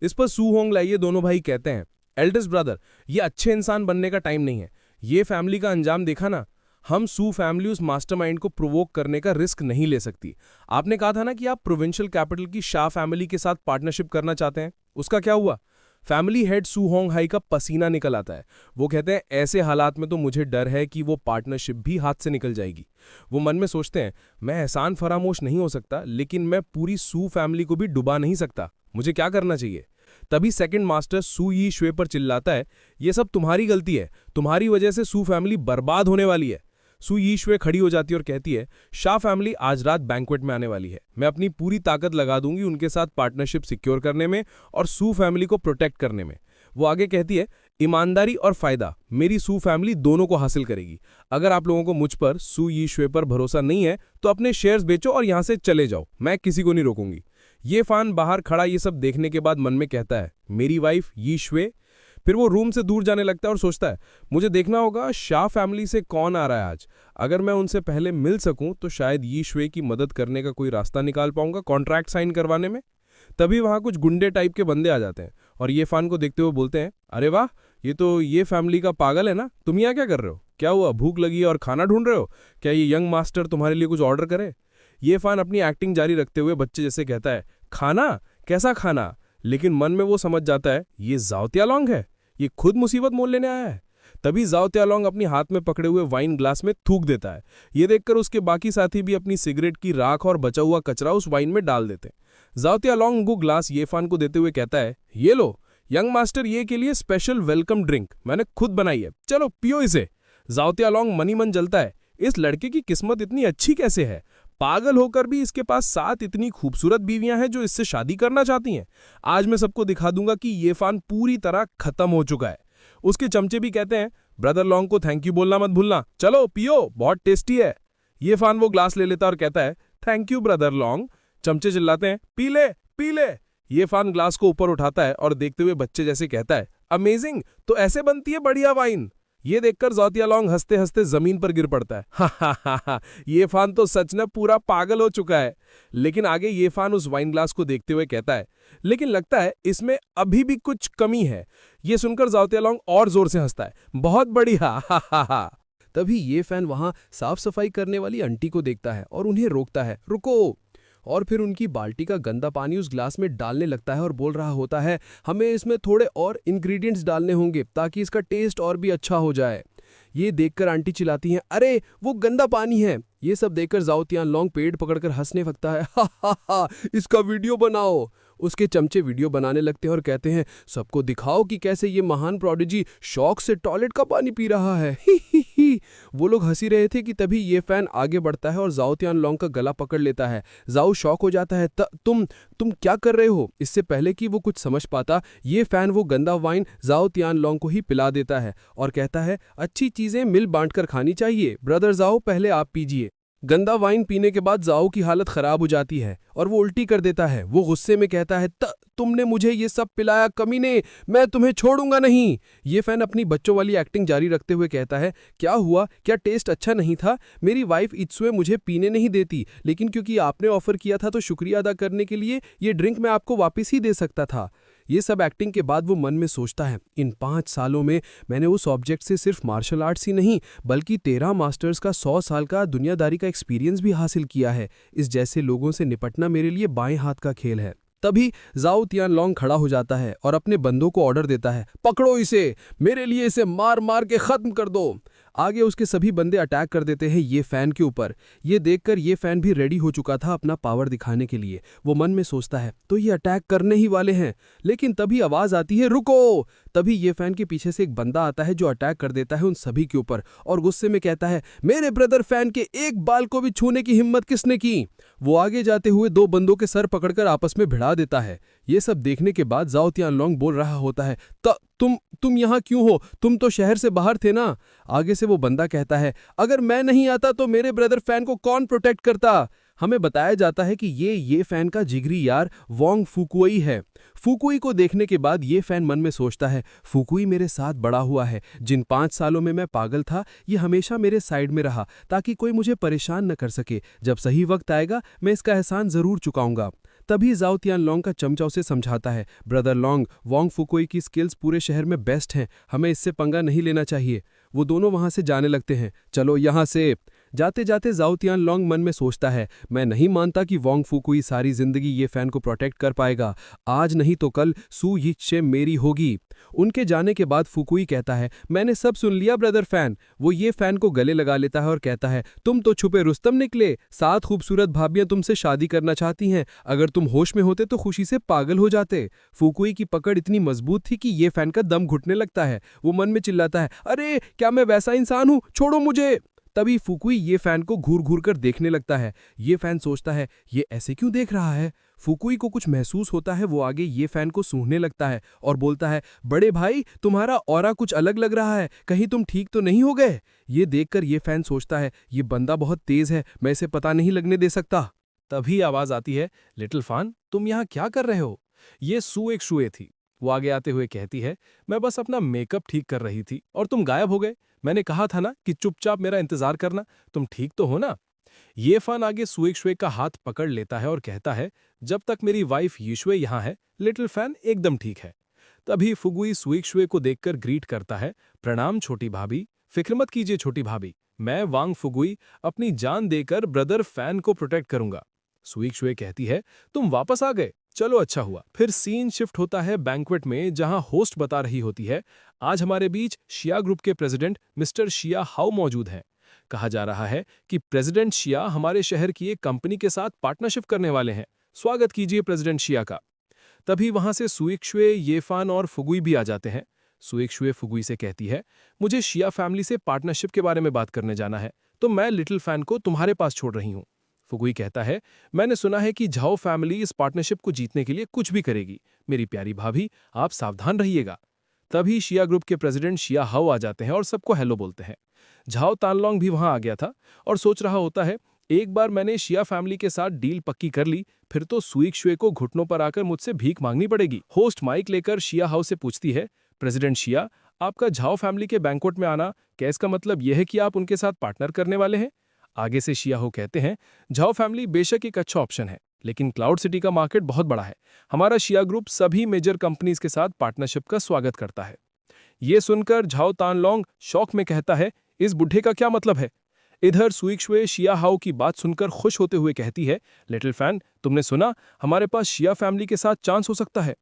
इस पर सू होंग लाइये दोनों भाई कहते हैं, एल्डेस्ट ब्रदर, ये अच्छे इंसान बनने का टाइम नहीं है। ये फैमिली का अंजाम देखा ना, हम सू फैमिली उस मास्टरमाइंड को प्रोवोक करने का रिस्क नहीं ले सकती। आपने कहा था ना कि आप प्रोविंशियल कैपिटल की शाह फैमिली के साथ पार्टनरशिप करना चाहते हैं, उसका क्या हुआ? फैमिली हेड सू होंग हाई का पसीना निकल आता है। वो कहते हैं, ऐसे हालात में तो मुझे डर है कि वो पार्टनरशिप भी हाथ से निकल जाएगी। वो मन में सोचते हैं, मैं एहसान फरामोश नहीं हो सकता, लेकिन मैं पूरी सू फैमिली को भी डुबा नहीं सकता। मुझे क्या करना चाहिए? तभी सेकंड मास्टर सू यी शुए पर चिल्लाता है, ये सब तुम्हारी गलती है, तुम्हारी वजह से सू फैमिली बर्बाद होने वाली है। सू यी शुए खड़ी हो जाती है और कहती है, शाह फैमिली आज रात बैंक्वेट में आने वाली है। मैं अपनी पूरी ताकत लगा दूंगी उनके साथ पार्टनरशिप सिक्योर करने में और सू फैमिली को प्रोटेक्ट करने में। वो आगे कहती है, ईमानदारी और फायदा मेरी सू फैमिली दोनों को हासिल करेगी। अगर आप लोगों को मुझ पर, सू यी शुए पर भरोसा नहीं है तो अपने शेयर्स बेचो और यहां से चले जाओ, मैं किसी को नहीं रोकूंगी। ये फान बाहर खड़ा ये सब देखने के बाद मन में कहता है, मेरी वाइफ यी शुए। फिर वो रूम से दूर जाने लगता है और सोचता है, मुझे देखना होगा शाह फैमिली से कौन आ रहा है आज। अगर मैं उनसे पहले मिल सकूं तो शायद यी शुए की मदद करने का कोई रास्ता निकाल पाऊंगा कॉन्ट्रैक्ट साइन करवाने में। तभी वहां कुछ गुंडे टाइप के बंदे आ जाते हैं और ये फान को देखते हुए बोलते हैं, अरे वाह, ये तो ये फैमिली का पागल है ना, तुम यहाँ क्या कर रहे हो? क्या हुआ, भूख लगी है और खाना ढूंढ रहे हो? क्या ये यंग मास्टर तुम्हारे लिए कुछ ऑर्डर करे? ये फान अपनी एक्टिंग जारी रखते हुए बच्चे जैसे कहता है, खाना? कैसा खाना? लेकिन मन में वो समझ जाता है, ये जाओ त्यालोंग है, ये खुद मुसीबत मोल लेने आया है। तभी जाओ त्यालोंग अपनी हाथ में पकड़े हुए वाइन ग्लास में थूक देता है। ये देखकर उसके बाकी साथी भी अपनी सिगरेट की राख और बचा हुआ कचरा उस वाइन में डाल देते हैं। जाओ त्यालोंग वो ग्लास ये फान को देते हुए कहता है, ये लो यंग मास्टर, ये के लिए स्पेशल वेलकम ड्रिंक मैंने खुद बनाई है, चलो पियो इसे। जाओ त्यालोंग मनी मन जलता है, इस लड़के की किस्मत इतनी अच्छी कैसे है? पागल होकर भी इसके पास 7 इतनी खूबसूरत बीवियां हैं जो इससे शादी करना चाहती हैं। आज मैं सबको दिखा दूंगा कि ये फान पूरी तरह खत्म हो चुका है। उसके चमचे भी कहते हैं, ब्रदर लॉन्ग को थैंक यू बोलना मत भूलना, चलो पियो, बहुत टेस्टी है। ये फान वो ग्लास ले लेता और कहता है, थैंक यू ब्रदर लॉन्ग। चमचे चिल्लाते हैं, पी ले पी ले। ये फान ग्लास को ऊपर उठाता है और देखते हुए बच्चे जैसे कहता है, अमेजिंग, तो ऐसे बनती है बढ़िया वाइन। ये देखकर जाओ त्यालोंग हंसते हंसते जमीन पर गिर पड़ता है। हा, ये फान तो सच में पूरा पागल हो चुका है। लेकिन आगे ये फान उस वाइन ग्लास को देखते हुए कहता है, लेकिन लगता है इसमें अभी भी कुछ कमी है। ये सुनकर जाओ त्यालोंग और जोर से हंसता है, बहुत बढ़िया, हा। तभी ये फैन वहां साफ सफाई करने वाली आंटी को देखता है और उन्हें रोकता है, रुको। और फिर उनकी बाल्टी का गंदा पानी उस ग्लास में डालने लगता है और बोल रहा होता है, हमें इसमें थोड़े और इंग्रेडिएंट्स डालने होंगे ताकि इसका टेस्ट और भी अच्छा हो जाए। ये देखकर आंटी चिल्लाती हैं, अरे वो गंदा पानी है। ये सब देखकर जाओ त्यालोंग पेड़ पकड़कर हंसने लगता है, हा, इसका वीडियो बनाओ। उसके चमचे वीडियो बनाने लगते हैं और कहते हैं, सबको दिखाओ कि कैसे ये महान प्रोडिजी शौक से टॉयलेट का पानी पी रहा है। ही। वो लोग हंसी रहे थे कि तभी ये फैन आगे बढ़ता है और जाओ त्यालोंग का गला पकड़ लेता है। जाओ शॉक हो जाता है, तुम क्या कर रहे हो? इससे पहले कि वो कुछ समझ पाता, ये फैन वो गंदा वाइन जाओ त्यालोंग को ही पिला देता है और कहता है, अच्छी चीजें मिल बांट कर खानी चाहिए, ब्रदर जाओ पहले आप पीजिए। गंदा वाइन पीने के बाद जाओ की हालत खराब हो जाती है और वो उल्टी कर देता है। वो गुस्से में कहता है, तुमने मुझे ये सब पिलाया कमीने, मैं तुम्हें छोड़ूंगा नहीं। ये फैन अपनी बच्चों वाली एक्टिंग जारी रखते हुए कहता है, क्या हुआ, क्या टेस्ट अच्छा नहीं था? मेरी वाइफ इत्सुए मुझे पीने नहीं देती, लेकिन क्योंकि आपने ऑफर किया था तो शुक्रिया अदा करने के लिए ये ड्रिंक मैं आपको वापस ही दे सकता था। ये सब एक्टिंग के बाद वो मन में सोचता है, इन 5 सालों में मैंने उस ऑब्जेक्ट से सिर्फ मार्शल आर्ट्स ही नहीं बल्कि 13 मास्टर्स का 100 साल का दुनियादारी का एक्सपीरियंस भी हासिल किया है। इस जैसे लोगों से निपटना मेरे लिए बाएं हाथ का खेल है। तभी जाओ त्यालोंग खड़ा हो जाता है और अपने बंदों को ऑर्डर देता है, पकड़ो इसे, मेरे लिए इसे मार मार के खत्म कर दो। आगे उसके सभी बंदे अटैक कर देते हैं ये फैन के ऊपर। ये देखकर ये फैन भी रेडी हो चुका था अपना पावर दिखाने के लिए। वो मन में सोचता है, तो ये अटैक करने ही वाले हैं। लेकिन तभी आवाज आती है, रुको। तभी ये फैन के पीछे से एक बंदा आता है जो अटैक कर देता है उन सभी के ऊपर और गुस्से में कहता है, मेरे ब्रदर फैन के एक बाल को भी छूने की हिम्मत किसने की? वो आगे जाते हुए दो बंदों के सर पकड़कर आपस में भिड़ा देता है। ये सब देखने के बाद जाओ तियानलोंग बोल रहा होता है, तुम यहाँ क्यों हो? तुम तो शहर से बाहर थे ना? आगे से वो बंदा कहता है, अगर मैं नहीं आता तो मेरे ब्रदर फैन को कौन प्रोटेक्ट करता? हमें बताया जाता है कि ये फैन का जिगरी यार वोंग फुकुई है। फुकुई को देखने के बाद ये फैन मन में सोचता है, फुकुई मेरे साथ बड़ा हुआ है। जिन 5 सालों में मैं पागल था, ये हमेशा मेरे साइड में रहा ताकि कोई मुझे परेशान न कर सके। जब सही वक्त आएगा मैं इसका एहसान जरूर चुकाऊंगा। तभी जाओ तियानलोंग का चमचा उसे समझाता है, ब्रदर लोंग, वोंग फुकुई की स्किल्स पूरे शहर में बेस्ट हैं, हमें इससे पंगा नहीं लेना चाहिए। वो दोनों वहां से जाने लगते हैं। चलो यहाँ से। जाते जाते जाओ तियानलोंग मन में सोचता है, मैं नहीं मानता कि वोंग फुकुई सारी जिंदगी ये फैन को प्रोटेक्ट कर पाएगा। आज नहीं तो कल सू यिचे मेरी होगी। उनके जाने के बाद फुकुई कहता है, मैंने सब सुन लिया ब्रदर फैन। वो ये फैन को गले लगा लेता है और कहता है, तुम तो छुपे रुस्तम निकले। 7 खूबसूरत भाभियां तुमसे शादी करना चाहती हैं। अगर तुम होश में होते तो खुशी से पागल हो जाते। फुकुई की पकड़ इतनी मजबूत थी कि ये फैन का दम घुटने लगता है। वो मन में चिल्लाता है, अरे क्या मैं वैसा इंसान हूं? छोड़ो मुझे। तभी फुकुई ये फैन को घूर घूर कर देखने लगता है। ये फैन सोचता है, ये ऐसे क्यों देख रहा है? फुकुई को कुछ महसूस होता है। वो आगे ये फैन को सूंघने लगता है और बोलता है, बड़े भाई तुम्हारा ऑरा कुछ अलग लग रहा है, कहीं तुम ठीक तो नहीं हो गए? ये देखकर ये फैन सोचता है, ये बंदा बहुत तेज है, मैं इसे पता नहीं लगने दे सकता। तभी आवाज आती है, लिटिल फैन तुम यहाँ क्या कर रहे हो? ये सू एक शुए थी। वो आगे आते हुए कहती है, मैं बस अपना मेकअप ठीक कर रही थी और तुम गायब हो गए। मैंने कहा था ना कि चुपचाप मेरा इंतजार करना। तुम ठीक तो हो ना? ये फैन आगे सुएक शुए का हाथ पकड़ लेता है और कहता है, जब तक मेरी वाइफ यीशुए यहाँ है, लिटिल फैन एकदम ठीक है। तभी फुगुई सुएक शुए को देखकर ग्रीट करता है, प्रणाम छोटी भाभी। फिक्र मत कीजिए छोटी भाभी, मैं वांग फुगुई अपनी जान देकर ब्रदर फैन को प्रोटेक्ट करूंगा। सुएक शुए कहती है, तुम वापस आ गए, चलो अच्छा हुआ। फिर सीन शिफ्ट होता है बैंक्वेट में, जहां होस्ट बता रही होती है, आज हमारे बीच शिया ग्रुप के प्रेसिडेंट मिस्टर शिया हाउ मौजूद हैं। कहा जा रहा है कि प्रेसिडेंट शिया हमारे शहर की एक कंपनी के साथ पार्टनरशिप करने वाले हैं। स्वागत कीजिए प्रेसिडेंट शिया का। तभी वहां से सुएक शुए, येफान और फुगुई भी आ जाते हैं। सुएक शुए फुगुई से कहती है, मुझे शिया फैमिली से पार्टनरशिप के बारे में बात करने जाना है, तो मैं लिटिल फैन को तुम्हारे पास छोड़ रही हूँ। फुगुई कहता है, मैंने सुना है कि झाओ फैमिली इस पार्टनरशिप को जीतने के लिए कुछ भी करेगी। मेरी प्यारी भाभी, आप सावधान रहिएगा। तभी शिया ग्रुप के प्रेसिडेंट शिया हाउ आ जाते हैं और सबको हेलो बोलते हैं। झाओ तानलोंग भी वहां आ गया था और सोच रहा होता है, एक बार मैंने शिया फैमिली के साथ डील पक्की कर ली, फिर तो सुएक शुए को घुटनों पर आकर मुझसे भीख मांगनी पड़ेगी। होस्ट माइक लेकर शिया हाउ से पूछती है, प्रेसिडेंट शिया, आपका झाओ फैमिली के बैंक्वेट में आना, क्या इसका मतलब यह है कि आप उनके साथ पार्टनर करने वाले हैं? आगे से शिया हो कहते हैं, झाओ फैमिली बेशक एक अच्छा ऑप्शन है, लेकिन क्लाउड सिटी का मार्केट बहुत बड़ा है। हमारा शिया ग्रुप सभी मेजर कंपनीज के साथ पार्टनरशिप का स्वागत करता है। ये सुनकर झाओ तानलोंग शौक में कहता है, इस बुढ़े का क्या मतलब है? इधर सुएक शुए शिया हाउ की बात सुनकर खुश होते हुए कहती है, लिटिल फैन, तुमने सुना, हमारे पास शिया फैमिली के साथ चांस हो सकता है।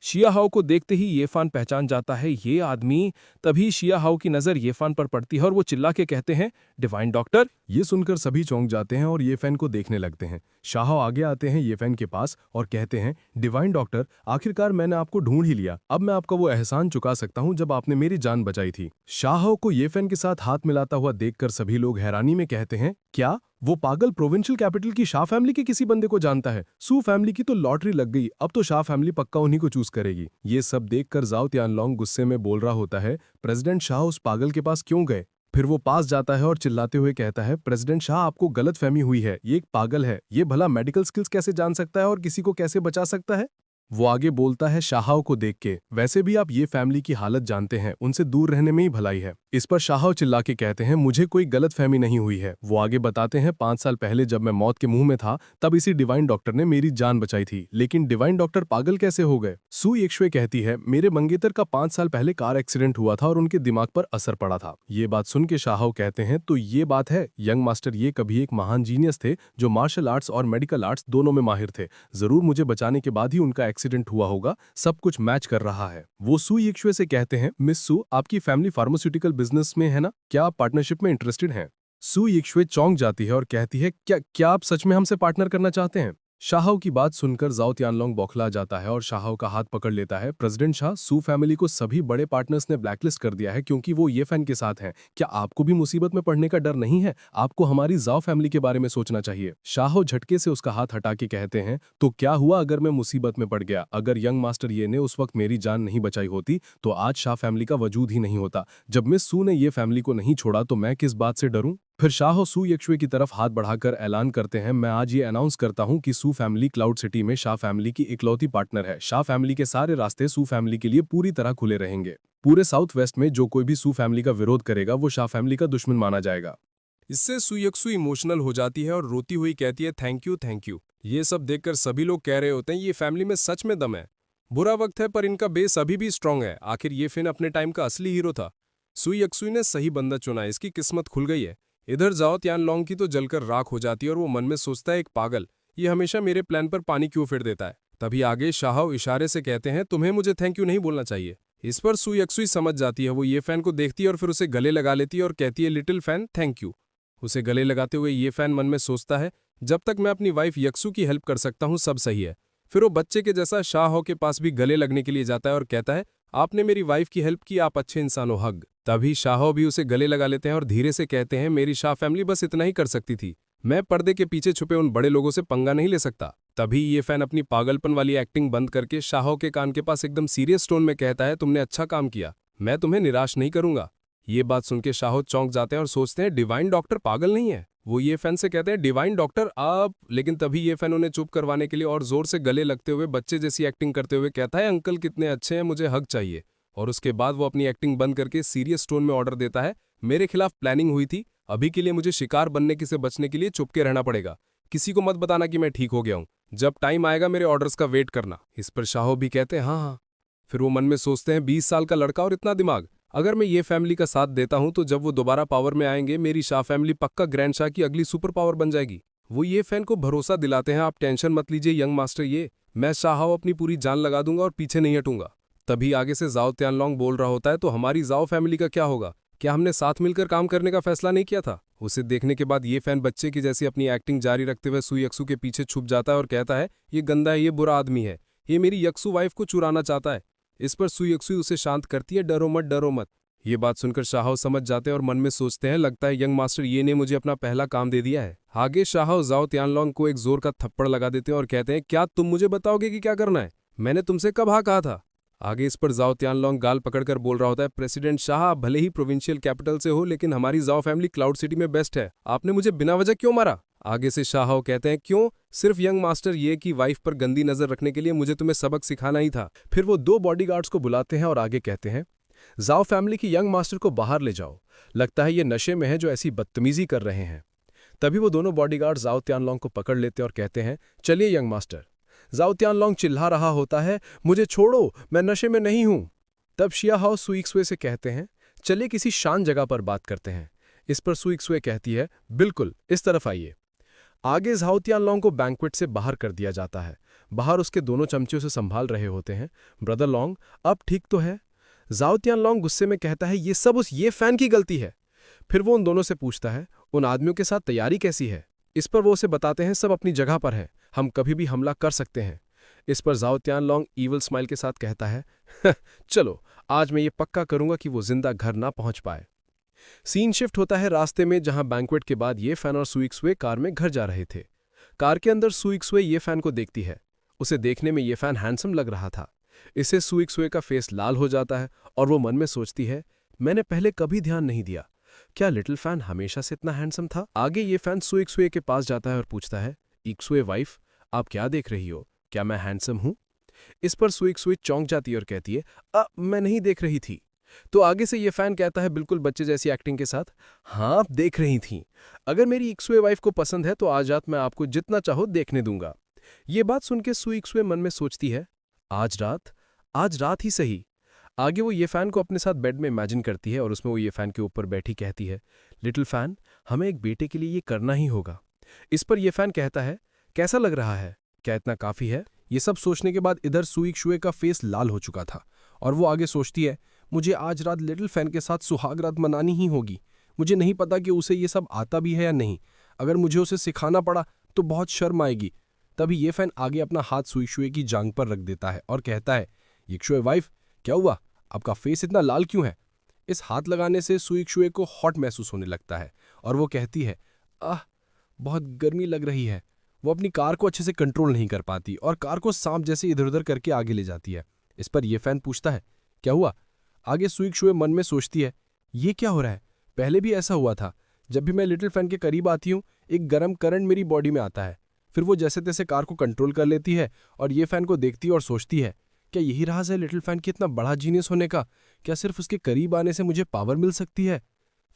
शिया हाउ को देखते ही येफान पहचान जाता है ये आदमी। तभी शिया हाउ की नजर येफान पर पड़ती है और वो चिल्ला के कहते हैं, डिवाइन डॉक्टर। ये सुनकर सभी चौंक जाते हैं और ये फैन को देखने लगते हैं। शाहो आगे आते हैं ये फैन के पास और कहते हैं, डिवाइन डॉक्टर, आखिरकार मैंने आपको ढूंढ ही लिया। अब मैं आपका वो एहसान चुका सकता हूं जब आपने मेरी जान बचाई थी। शाहो को ये फैन के साथ हाथ मिलाता हुआ देखकर सभी लोग हैरानी में कहते हैं, क्या वो पागल प्रोविंशियल कैपिटल की शाह फैमिली के किसी बंदे को जानता है? सू फैमिली की तो लॉटरी लग गई, अब तो शाह फैमिली पक्का उन्हीं को चूज करेगी। ये सब देखकर जाओ तियानलोंग गुस्से में बोल रहा होता है, प्रेसिडेंट शाह उस पागल के पास क्यों गए? फिर वो पास जाता है और चिल्लाते हुए कहता है, प्रेसिडेंट शाह, आपको गलतफहमी हुई है, ये एक पागल है। ये भला मेडिकल स्किल्स कैसे जान सकता है और किसी को कैसे बचा सकता है? वो आगे बोलता है शाहाव को देख के, वैसे भी आप ये फैमिली की हालत जानते हैं, उनसे दूर रहने में ही भलाई है। इस पर शाहाव चिल्ला के कहते हैं, मुझे कोई गलतफहमी नहीं हुई है। वो आगे बताते हैं, 5 साल पहले जब मैं मौत के मुंह में था, तब इसी डिवाइन डॉक्टर ने मेरी जान बचाई थी। लेकिन डिवाइन डॉक्टर पागल कैसे हो गए? सू यिचे कहती है, मेरे मंगेतर का 5 साल पहले कार एक्सीडेंट हुआ था और उनके दिमाग पर असर पड़ा था। ये बात सुन के शाहाव कहते हैं, तो ये बात है, यंग मास्टर ये कभी एक महान जीनियस थे जो मार्शल आर्ट्स और मेडिकल आर्ट्स दोनों में माहिर थे। जरूर मुझे बचाने के बाद ही उनका एक्सीडेंट हुआ होगा, सब कुछ मैच कर रहा है। वो सू यिचे से कहते हैं, मिस सू, आपकी फैमिली फार्मास्यूटिकल बिजनेस में है ना? क्या आप पार्टनरशिप में इंटरेस्टेड हैं? सू यिचे चौंक जाती है और कहती है, क्या आप सच में हमसे पार्टनर करना चाहते हैं? शाहो की बात सुनकर जाओ तियानलोंग बौखला जाता है और शाहो का हाथ पकड़ लेता है। प्रेसिडेंट शाह, सू फैमिली को सभी बड़े पार्टनर्स ने ब्लैकलिस्ट कर दिया है क्योंकि वो ये फैन के साथ हैं। क्या आपको भी मुसीबत में पड़ने का डर नहीं है? आपको हमारी जाओ फैमिली के बारे में सोचना चाहिए। शाहो झटके से उसका हाथ हटा के कहते हैं, तो क्या हुआ अगर मैं मुसीबत में पड़ गया? अगर यंग मास्टर ये ने उस वक्त मेरी जान नहीं बचाई होती तो आज शाह फैमिली का वजूद ही नहीं होता। जब मिस सू ने ये फैमिली को नहीं छोड़ा तो मैं किस बात से डरूं? फिर शाह सू यक्षुए की तरफ हाथ बढ़ाकर ऐलान करते हैं, मैं आज ये अनाउंस करता हूं कि सू फैमिली क्लाउड सिटी में शाह फैमिली की इकलौती पार्टनर है। शाह फैमिली के सारे रास्ते सू फैमिली के लिए पूरी तरह खुले रहेंगे। पूरे साउथ वेस्ट में जो कोई भी सू फैमिली का विरोध करेगा वो शाह फैमिली का दुश्मन माना जाएगा। इससे सू यक्सू इमोशनल हो जाती है और रोती हुई कहती है, थैंक यू थैंक यू। ये सब देखकर सभी लोग कह रहे होते हैं ये फैमिली में सच में दम है। बुरा वक्त है पर इनका बेस अभी भी स्ट्रांग है। आखिर ये फिन अपने टाइम का असली हीरो था। सू यक्सू ने सही बंदा चुना, इसकी किस्मत खुल गई है। इधर जाओ तियानलोंग की तो जलकर राख हो जाती है और वो मन में सोचता है, एक पागल, ये हमेशा मेरे प्लान पर पानी क्यों फेर देता है। तभी आगे शाह इशारे से कहते हैं, तुम्हें मुझे थैंक यू नहीं बोलना चाहिए। इस पर सू यक्सू समझ जाती है। वो ये फैन को देखती है और फिर उसे गले लगा लेती है और कहती है, लिटिल फैन थैंक यू। उसे गले लगाते हुए ये फैन मन में सोचता है, जब तक मैं अपनी वाइफ यक्सू की हेल्प कर सकता हूँ सब सही है। फिर वो बच्चे के जैसा शाह के पास भी गले लगने के लिए जाता है और कहता है, आपने मेरी वाइफ की हेल्प की, आप अच्छे इंसान हो, हग। तभी शाह भी उसे गले लगा लेते हैं और धीरे से कहते हैं, मेरी शाह फैमिली बस इतना ही कर सकती थी, मैं पर्दे के पीछे छुपे उन बड़े लोगों से पंगा नहीं ले सकता। तभी ये फैन अपनी पागलपन वाली एक्टिंग बंद करके शाह के कान के पास एकदम सीरियस टोन में कहता है, तुमने अच्छा काम किया, मैं तुम्हें निराश नहीं करूंगा। ये बात सुनकर शाह चौंक जाते हैं और सोचते हैं, डिवाइन डॉक्टर पागल नहीं है। वो ये फैन से कहते हैं, डिवाइन डॉक्टर आप? लेकिन तभी ये फैन उन्हें चुप करवाने के लिए और जोर से गले लगते हुए बच्चे जैसी एक्टिंग करते हुए कहता है, अंकल कितने अच्छे हैं, मुझे हक चाहिए। और उसके बाद वो अपनी एक्टिंग बंद करके सीरियस टोन में ऑर्डर देता है, मेरे खिलाफ प्लानिंग हुई थी, अभी के लिए मुझे शिकार बनने की से बचने के लिए चुपके रहना पड़ेगा। किसी को मत बताना कि मैं ठीक हो गया हूं। जब टाइम आएगा मेरे ऑर्डर्स का वेट करना। इस पर शाह भी कहते हैं, हाँ हाँ। फिर वो मन में सोचते हैं, 20 साल का लड़का और इतना दिमाग, अगर मैं ये फैमिली का साथ देता हूं तो जब वो दोबारा पावर में आएंगे मेरी शाह फैमिली पक्का ग्रैंड शाह की अगली सुपर पावर बन जाएगी। वो ये फैन को भरोसा दिलाते हैं, आप टेंशन मत लीजिए यंग मास्टर, ये मैं शाह अपनी पूरी जान लगा दूंगा और पीछे नहीं हटूंगा। तभी आगे से जाओ तियानलोंग बोल रहा होता है, तो हमारी जाओ फैमिली का क्या होगा? क्या हमने साथ मिलकर काम करने का फैसला नहीं किया था? उसे देखने के बाद ये फैन बच्चे की जैसी अपनी एक्टिंग जारी रखते हुए सू यक्सू के पीछे छुप जाता है और कहता है, ये गंदा है, ये बुरा आदमी है, ये मेरी यक्सू वाइफ को चुराना चाहता है। इस पर सू यक्सू उसे शांत करती है, डरो मत डरो मत। ये बात सुनकर शाह समझ जाते हैं और मन में सोचते हैं, लगता है यंग मास्टर ये ने मुझे अपना पहला काम दे दिया है। आगे शाह जाओ तियानलोंग को एक जोर का थप्पड़ लगा देते हैं और कहते हैं, क्या तुम मुझे बताओगे कि क्या करना है? मैंने तुमसे कब हाँ कहा था? आगे इस पर जाओ तियानलोंग गाल पकड़कर बोल रहा होता है, प्रेसिडेंट शाह आप भले ही प्रोविंशियल कैपिटल से हो लेकिन हमारी जाओ फैमिली क्लाउड सिटी में बेस्ट है, आपने मुझे बिना वजह क्यों मारा? आगे से शाह कहते हैं, क्यों? सिर्फ यंग मास्टर ये कि वाइफ पर गंदी नजर रखने के लिए मुझे तुम्हें सबक सिखाना ही था। फिर वो 2 बॉडीगार्ड्स को बुलाते हैं और आगे कहते हैं, जाओ फैमिली की यंग मास्टर को बाहर ले जाओ, लगता है ये नशे में है जो ऐसी बदतमीजी कर रहे हैं। तभी वो दोनों बॉडीगार्ड जाओ तियानलोंग को पकड़ लेते और कहते हैं, चलिए यंग मास्टर। जाओ तियानलोंग चिल्ला रहा होता है, मुझे छोड़ो, मैं नशे में नहीं हूं। तब शिया हाओ सू यक्सुए से कहते हैं, चलिए किसी शांत जगह पर बात करते हैं। इस पर सू यक्सुए कहती है, बिल्कुल, इस तरफ आइए। आगे जाओ तियानलोंग को बैंक्वेट से बाहर कर दिया जाता है। बाहर उसके दोनों चमचे उसे संभाल रहे होते हैं। ब्रदर लॉन्ग, अब ठीक तो है? जाओ तियानलोंग गुस्से में कहता है, ये सब उस ये फैन की गलती है। फिर वो उन दोनों से पूछता है, उन आदमियों के साथ तैयारी कैसी है? इस पर वो उसे बताते हैं, सब अपनी जगह पर है, हम कभी भी हमला कर सकते हैं। इस पर जाओ तियानलोंग ईवल स्माइल के साथ कहता है, चलो आज मैं ये पक्का करूंगा कि वो जिंदा घर ना पहुंच पाए। सीन शिफ्ट होता है रास्ते में, जहां बैंक्वेट के बाद ये फैन और सू यक्सुए कार में घर जा रहे थे। कार के अंदर सू यक्सुए ये फैन को देखती है। उसे देखने में ये फैन हैंडसम लग रहा था। इससे सू यक्सुए का फेस लाल हो जाता है और वो मन में सोचती है, मैंने पहले कभी ध्यान नहीं दिया, क्या लिटिल फैन हमेशा से इतना हैंडसम था? आगे ये फैन सू यक्सुए के पास जाता है और पूछता है, यक्सुए वाइफ, आप क्या देख रही हो, क्या मैं हैंडसम हूं? इस पर सू यक्सुए चौंक जाती है और कहती है, मैं नहीं देख रही थी। तो आगे से ये फैन कहता है बिल्कुल बच्चे जैसी एक्टिंग के साथ, हाँ आप देख रही थी। अगर मेरी यक्सुए वाइफ को पसंद है तो आज रात मैं आपको जितना चाहो देखने दूंगा। ये बात सुनकर सू यक्सुए मन में सोचती है, आज रात ही सही। आगे वो ये फैन को अपने साथ बेड में इमेजिन करती है और उसमें वो ये फैन के ऊपर बैठी कहती है, लिटिल फैन, हमें एक बेटे के लिए ये करना ही होगा। इस पर यह फैन कहता है, कैसा लग रहा है, क्या इतना काफी है? ये सब सोचने के बाद इधर सू यक्सुए का फेस लाल हो चुका था और वो आगे सोचती है, मुझे आज रात लिटिल फैन के साथ सुहाग रात मनानी ही होगी। मुझे नहीं पता कि उसे ये सब आता भी है या नहीं। अगर मुझे उसे सिखाना पड़ा तो बहुत शर्म आएगी। तभी ये फैन आगे अपना हाथ सुईशुए की जांघ पर रख देता है और कहता है, यिक्शुए वाइफ, क्या हुआ? आपका फेस इतना लाल क्यों है? इस हाथ लगाने से सुईशुए को हॉट महसूस होने लगता है और वो कहती है, बहुत गर्मी लग रही है। वो अपनी कार को अच्छे से कंट्रोल नहीं कर पाती और कार को सांप जैसे इधर उधर करके आगे ले जाती है। इस पर ये फैन पूछता है, क्या हुआ? आगे सुईशुए मन में सोचती है, ये क्या हो रहा है? पहले भी ऐसा हुआ था। जब भी मैं लिटिल फैन के करीब आती हूँ, एक गर्म करंट मेरी बॉडी में आता है। फिर वो जैसे तैसे कार को कंट्रोल कर लेती है और ये फैन को देखती है और सोचती है, क्या यही राज है लिटिल फैन के इतना बड़ा जीनियस होने का? क्या सिर्फ उसके करीब आने से मुझे पावर मिल सकती है?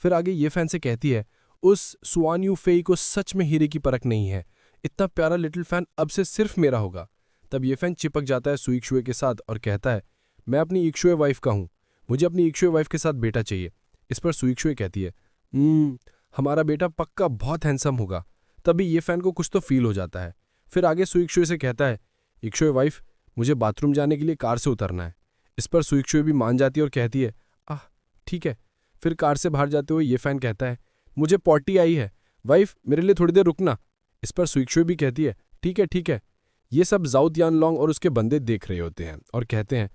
फिर आगे ये फैन से कहती है, उस सुआन यू फेई को सच में हीरे की परख नहीं है। इतना प्यारा लिटिल फैन अब से सिर्फ मेरा होगा। तब ये फैन चिपक जाता है सुईशुए के साथ और कहता है, मैं अपनी यिक्शुए वाइफ का हूँ, मुझे अपनी यिक्शुए वाइफ के साथ बेटा चाहिए। इस पर सुईशुए कहती है, हमारा बेटा पक्का बहुत हैंडसम होगा। तभी ये फैन को कुछ तो फील हो जाता है। फिर आगे सुईशुए से कहता है, यिक्शुए वाइफ, मुझे बाथरूम जाने के लिए कार से उतरना है। इस पर सुईशुए भी मान जाती है और कहती है, ठीक है। फिर कार से बाहर जाते हुए ये फैन कहता है, मुझे पॉटी आई है, वाइफ मेरे लिए थोड़ी देर रुकना। इस पर सुईशुए भी कहती है, ठीक है। ये सब जाओ तियानलोंग और उसके बंदे देख रहे होते हैं और कहते हैं,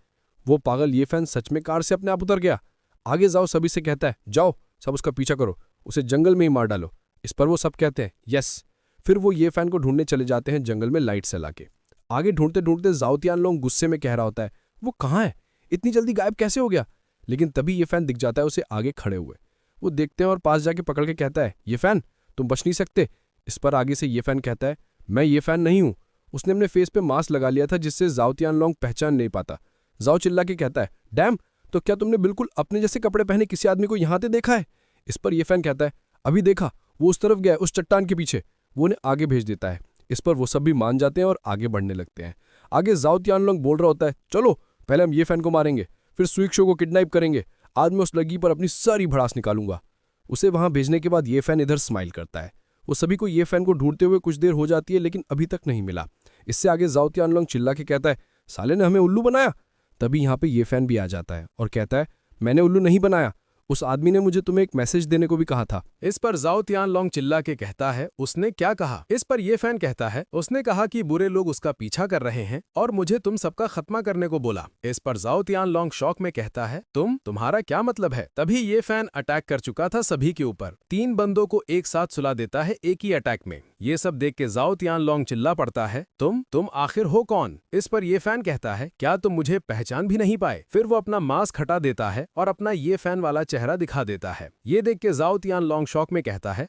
वो पागल ये फैन सच में कार से अपने आप उतर गया। आगे जाओ सभी से कहता है, जाओ सब उसका पीछा करो, उसे जंगल में ही मार डालो। इस पर वो सब कहते हैं, यस। फिर वो ये फैन को ढूंढने चले जाते हैं जंगल में लाइट से लाके। आगे ढूंढते ढूंढते जाओ तियानलोंग गुस्से में कह रहा होता है, वो कहाँ है? इतनी जल्दी गायब कैसे हो गया? लेकिन तभी ये फैन दिख जाता है उसे आगे खड़े हुए। वो देखते हैं और पास जाके पकड़ के कहता है, ये फैन तुम बच नहीं सकते। इस पर आगे से ये फैन कहता है, मैं ये फैन नहीं हूं। उसने अपने फेस पे मास्क लगा लिया था जिससे जाओ तियानलोंग पहचान नहीं पाता। जाओ चिल्ला के कहता है, डैम, तो क्या तुमने बिल्कुल अपने जैसे कपड़े पहने किसी आदमी को यहाँ से देखा है? इस पर यह फैन कहता है, अभी देखा, वो उस तरफ गया, उस चट्टान के पीछे। वो उन्हें आगे भेज देता है। इस पर वो सब भी मान जाते हैं और आगे बढ़ने लगते हैं। आगे जाओ तियानलोंग बोल रहा होता है, चलो पहले हम ये फैन को मारेंगे, फिर सुईशुए को किडनैप करेंगे। आज मैं उस लड़की पर अपनी सारी भड़ास निकालूंगा। उसे वहां भेजने के बाद ये फैन इधर स्माइल करता है। वो सभी को ये फैन को ढूंढते हुए कुछ देर हो जाती है लेकिन अभी तक नहीं मिला। इससे आगे जाओ तियानलोंग चिल्ला के कहता है, साले ने हमें उल्लू बनाया। तभी यहाँ पे ये फैन भी आ जाता है और कहता है, मैंने उल्लू नहीं बनाया, उस आदमी ने मुझे तुम्हें एक मैसेज देने को भी कहा था। इस पर जाओ तियानलोंग चिल्ला के कहता है, उसने क्या कहा? इस पर ये फैन कहता है, उसने कहा कि बुरे लोग उसका पीछा कर रहे हैं और मुझे तुम सबका खत्मा करने को बोला। इस पर जाओ तियानलोंग शौक में कहता है, तुम्हारा क्या मतलब है? तभी ये फैन अटैक कर चुका था सभी के ऊपर। 3 बंदों को एक साथ सुला देता है एक ही अटैक में। ये सब देख के जाओ तियानलोंग चिल्ला पड़ता है, तुम आखिर हो कौन? इस पर ये फैन कहता है, क्या तुम मुझे पहचान भी नहीं पाए? फिर वो अपना मास्क हटा देता है और अपना ये फैन वाला चेहरा दिखा देता है। ये देख के जाओ तियानलोंग शौक में कहता है,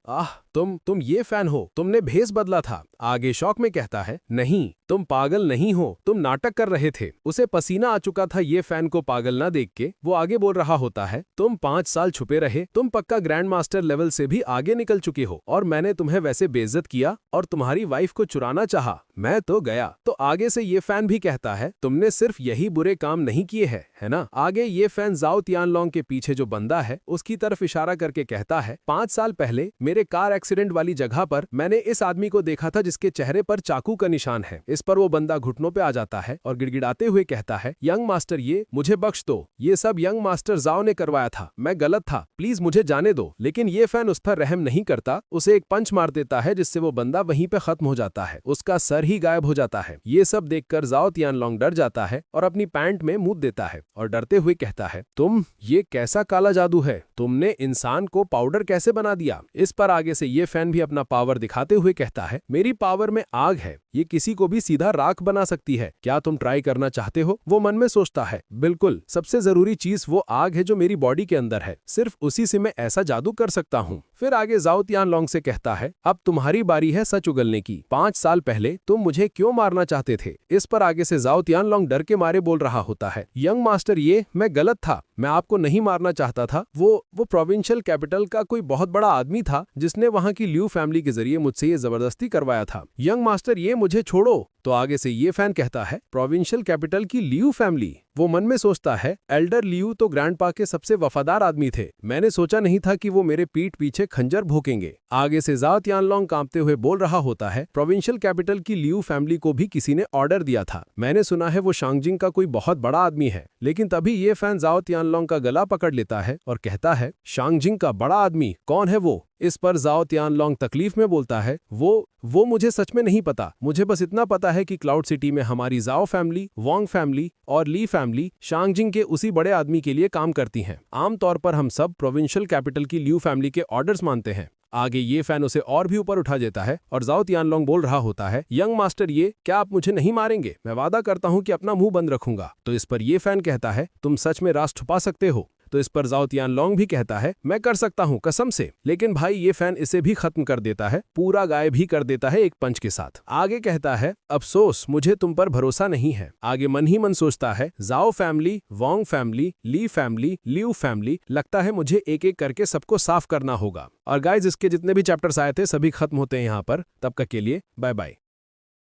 तुम ये फैन हो, तुमने भेस बदला था। आगे शौक में कहता है, नहीं, तुम पागल नहीं हो, तुम नाटक कर रहे थे। उसे पसीना आ चुका था ये फैन को पागल ना देख के। वो आगे बोल रहा होता है, तुम 5 साल छुपे रहे, तुम पक्का ग्रैंड मास्टर लेवल से भी आगे निकल चुके हो और मैंने तुम्हें वैसे बेइज्जत किया और तुम्हारी वाइफ को चुराना चाहा, मैं तो गया। तो आगे से ये फैन भी कहता है, तुमने सिर्फ यही बुरे काम नहीं किए हैं, है ना? आगे ये फैन जाओ तियानलोंग के पीछे जो बंदा है उसकी तरफ इशारा करके कहता है, 5 साल पहले मेरे कार एक्सीडेंट वाली जगह पर मैंने इस आदमी को देखा था जिसके चेहरे पर चाकू का निशान है। इस पर वो बंदा घुटनों पे आ जाता है और गिड़गिड़ाते हुए कहता है, यंग मास्टर, ये मुझे बख्श दो, ये सब यंग मास्टर जाओ ने करवाया था, मैं गलत था, प्लीज मुझे जाने दो। लेकिन ये फैन उस पर रहम नहीं करता, उसे एक पंच मार देता है जिससे वो बंदा वहीं पे खत्म हो जाता है, उसका सर ही गायब हो जाता है। ये सब देखकर जाओ तियानलोंग डर जाता है और अपनी पैंट में मुंह देता है और डरते हुए कहता है, ये कैसा काला जादू है? तुमने इंसान को पाउडर कैसे बना दिया? इस पर आगे से ये फैन भी अपना पावर दिखाते हुए कहता है, मेरी पावर में आग है, ये किसी को भी सीधा राख बना सकती है, क्या तुम ट्राई करना चाहते हो? वो मन में सोचता है, बिल्कुल, सबसे जरूरी चीज वो आग है जो मेरी बॉडी के अंदर है, सिर्फ उसी से मैं ऐसा जादू कर सकता हूँ। फिर आगे जाओ तियानलोंग से कहता है, अब तुम्हारी बारी है सच उगलने की, 5 साल पहले तुम मुझे क्यों मारना चाहते थे? इस पर आगे से जाओ तियानलोंग डर के मारे बोल रहा होता है, यंग मास्टर, ये मैं गलत था, मैं आपको नहीं मारना चाहता था। वो प्रोविंशियल कैपिटल का कोई बहुत बड़ा आदमी था जिसने वहां की लियू फैमिली के जरिए मुझसे ये जबरदस्ती करवाया था। यंग मास्टर, ये मुझे छोड़ो। तो आगे से ये फैन कहता है, प्रोविंशियल कैपिटल की लियू फैमिली? वो मन में सोचता है, एल्डर लियू तो ग्रैंडपा के सबसे वफादार आदमी थे, मैंने सोचा नहीं था कि वो मेरे पीठ पीछे खंजर भोंकेंगे। आगे से जाओ तियानलोंग कांपते हुए बोल रहा होता है, प्रोविंशियल कैपिटल की लियू फैमिली को भी किसी ने ऑर्डर दिया था, मैंने सुना है वो शांगजिंग का कोई बहुत बड़ा आदमी है। लेकिन तभी ये फैन जाओ तियानलोंग का गला पकड़ लेता है और कहता है, शांगजिंग का बड़ा आदमी कौन है वो? इस पर जाओ तियानलोंग तकलीफ में बोलता है, वो मुझे सच में नहीं पता। मुझे बस इतना पता है कि क्लाउड सिटी में हमारी जाओ फैमिली, वांग फैमिली और ली फैमिली शांगजिंग के उसी बड़े आदमी के लिए काम करती हैं। आमतौर पर हम सब प्रोविंशियल कैपिटल की ल्यू फैमिली के ऑर्डर्स मानते हैं। आगे ये फैन उसे और भी ऊपर उठा देता है और जाओ तियानलोंग बोल रहा होता है, यंग मास्टर ये, क्या आप मुझे नहीं मारेंगे? मैं वादा करता हूं कि अपना मुंह बंद रखूंगा। तो इस पर ये फैन कहता है, तुम सच में राज छुपा सकते हो? तो इस पर जाओ तियानलोंग भी कहता है, मैं कर सकता हूं कसम से। लेकिन भाई ये फैन इसे भी खत्म कर देता है, पूरा गायब भी कर देता है एक पंच के साथ। आगे कहता है, अफसोस मुझे तुम पर भरोसा नहीं है। आगे मन ही मन सोचता है, जाओ फैमिली, वांग फैमिली, ली फैमिली, ल्यू फैमिली, लगता है मुझे एक एक करके सबको साफ करना होगा। और गाइज इसके जितने भी चैप्टर्स आए थे सभी खत्म होते हैं यहाँ पर। तब तक के लिए बाय बाय।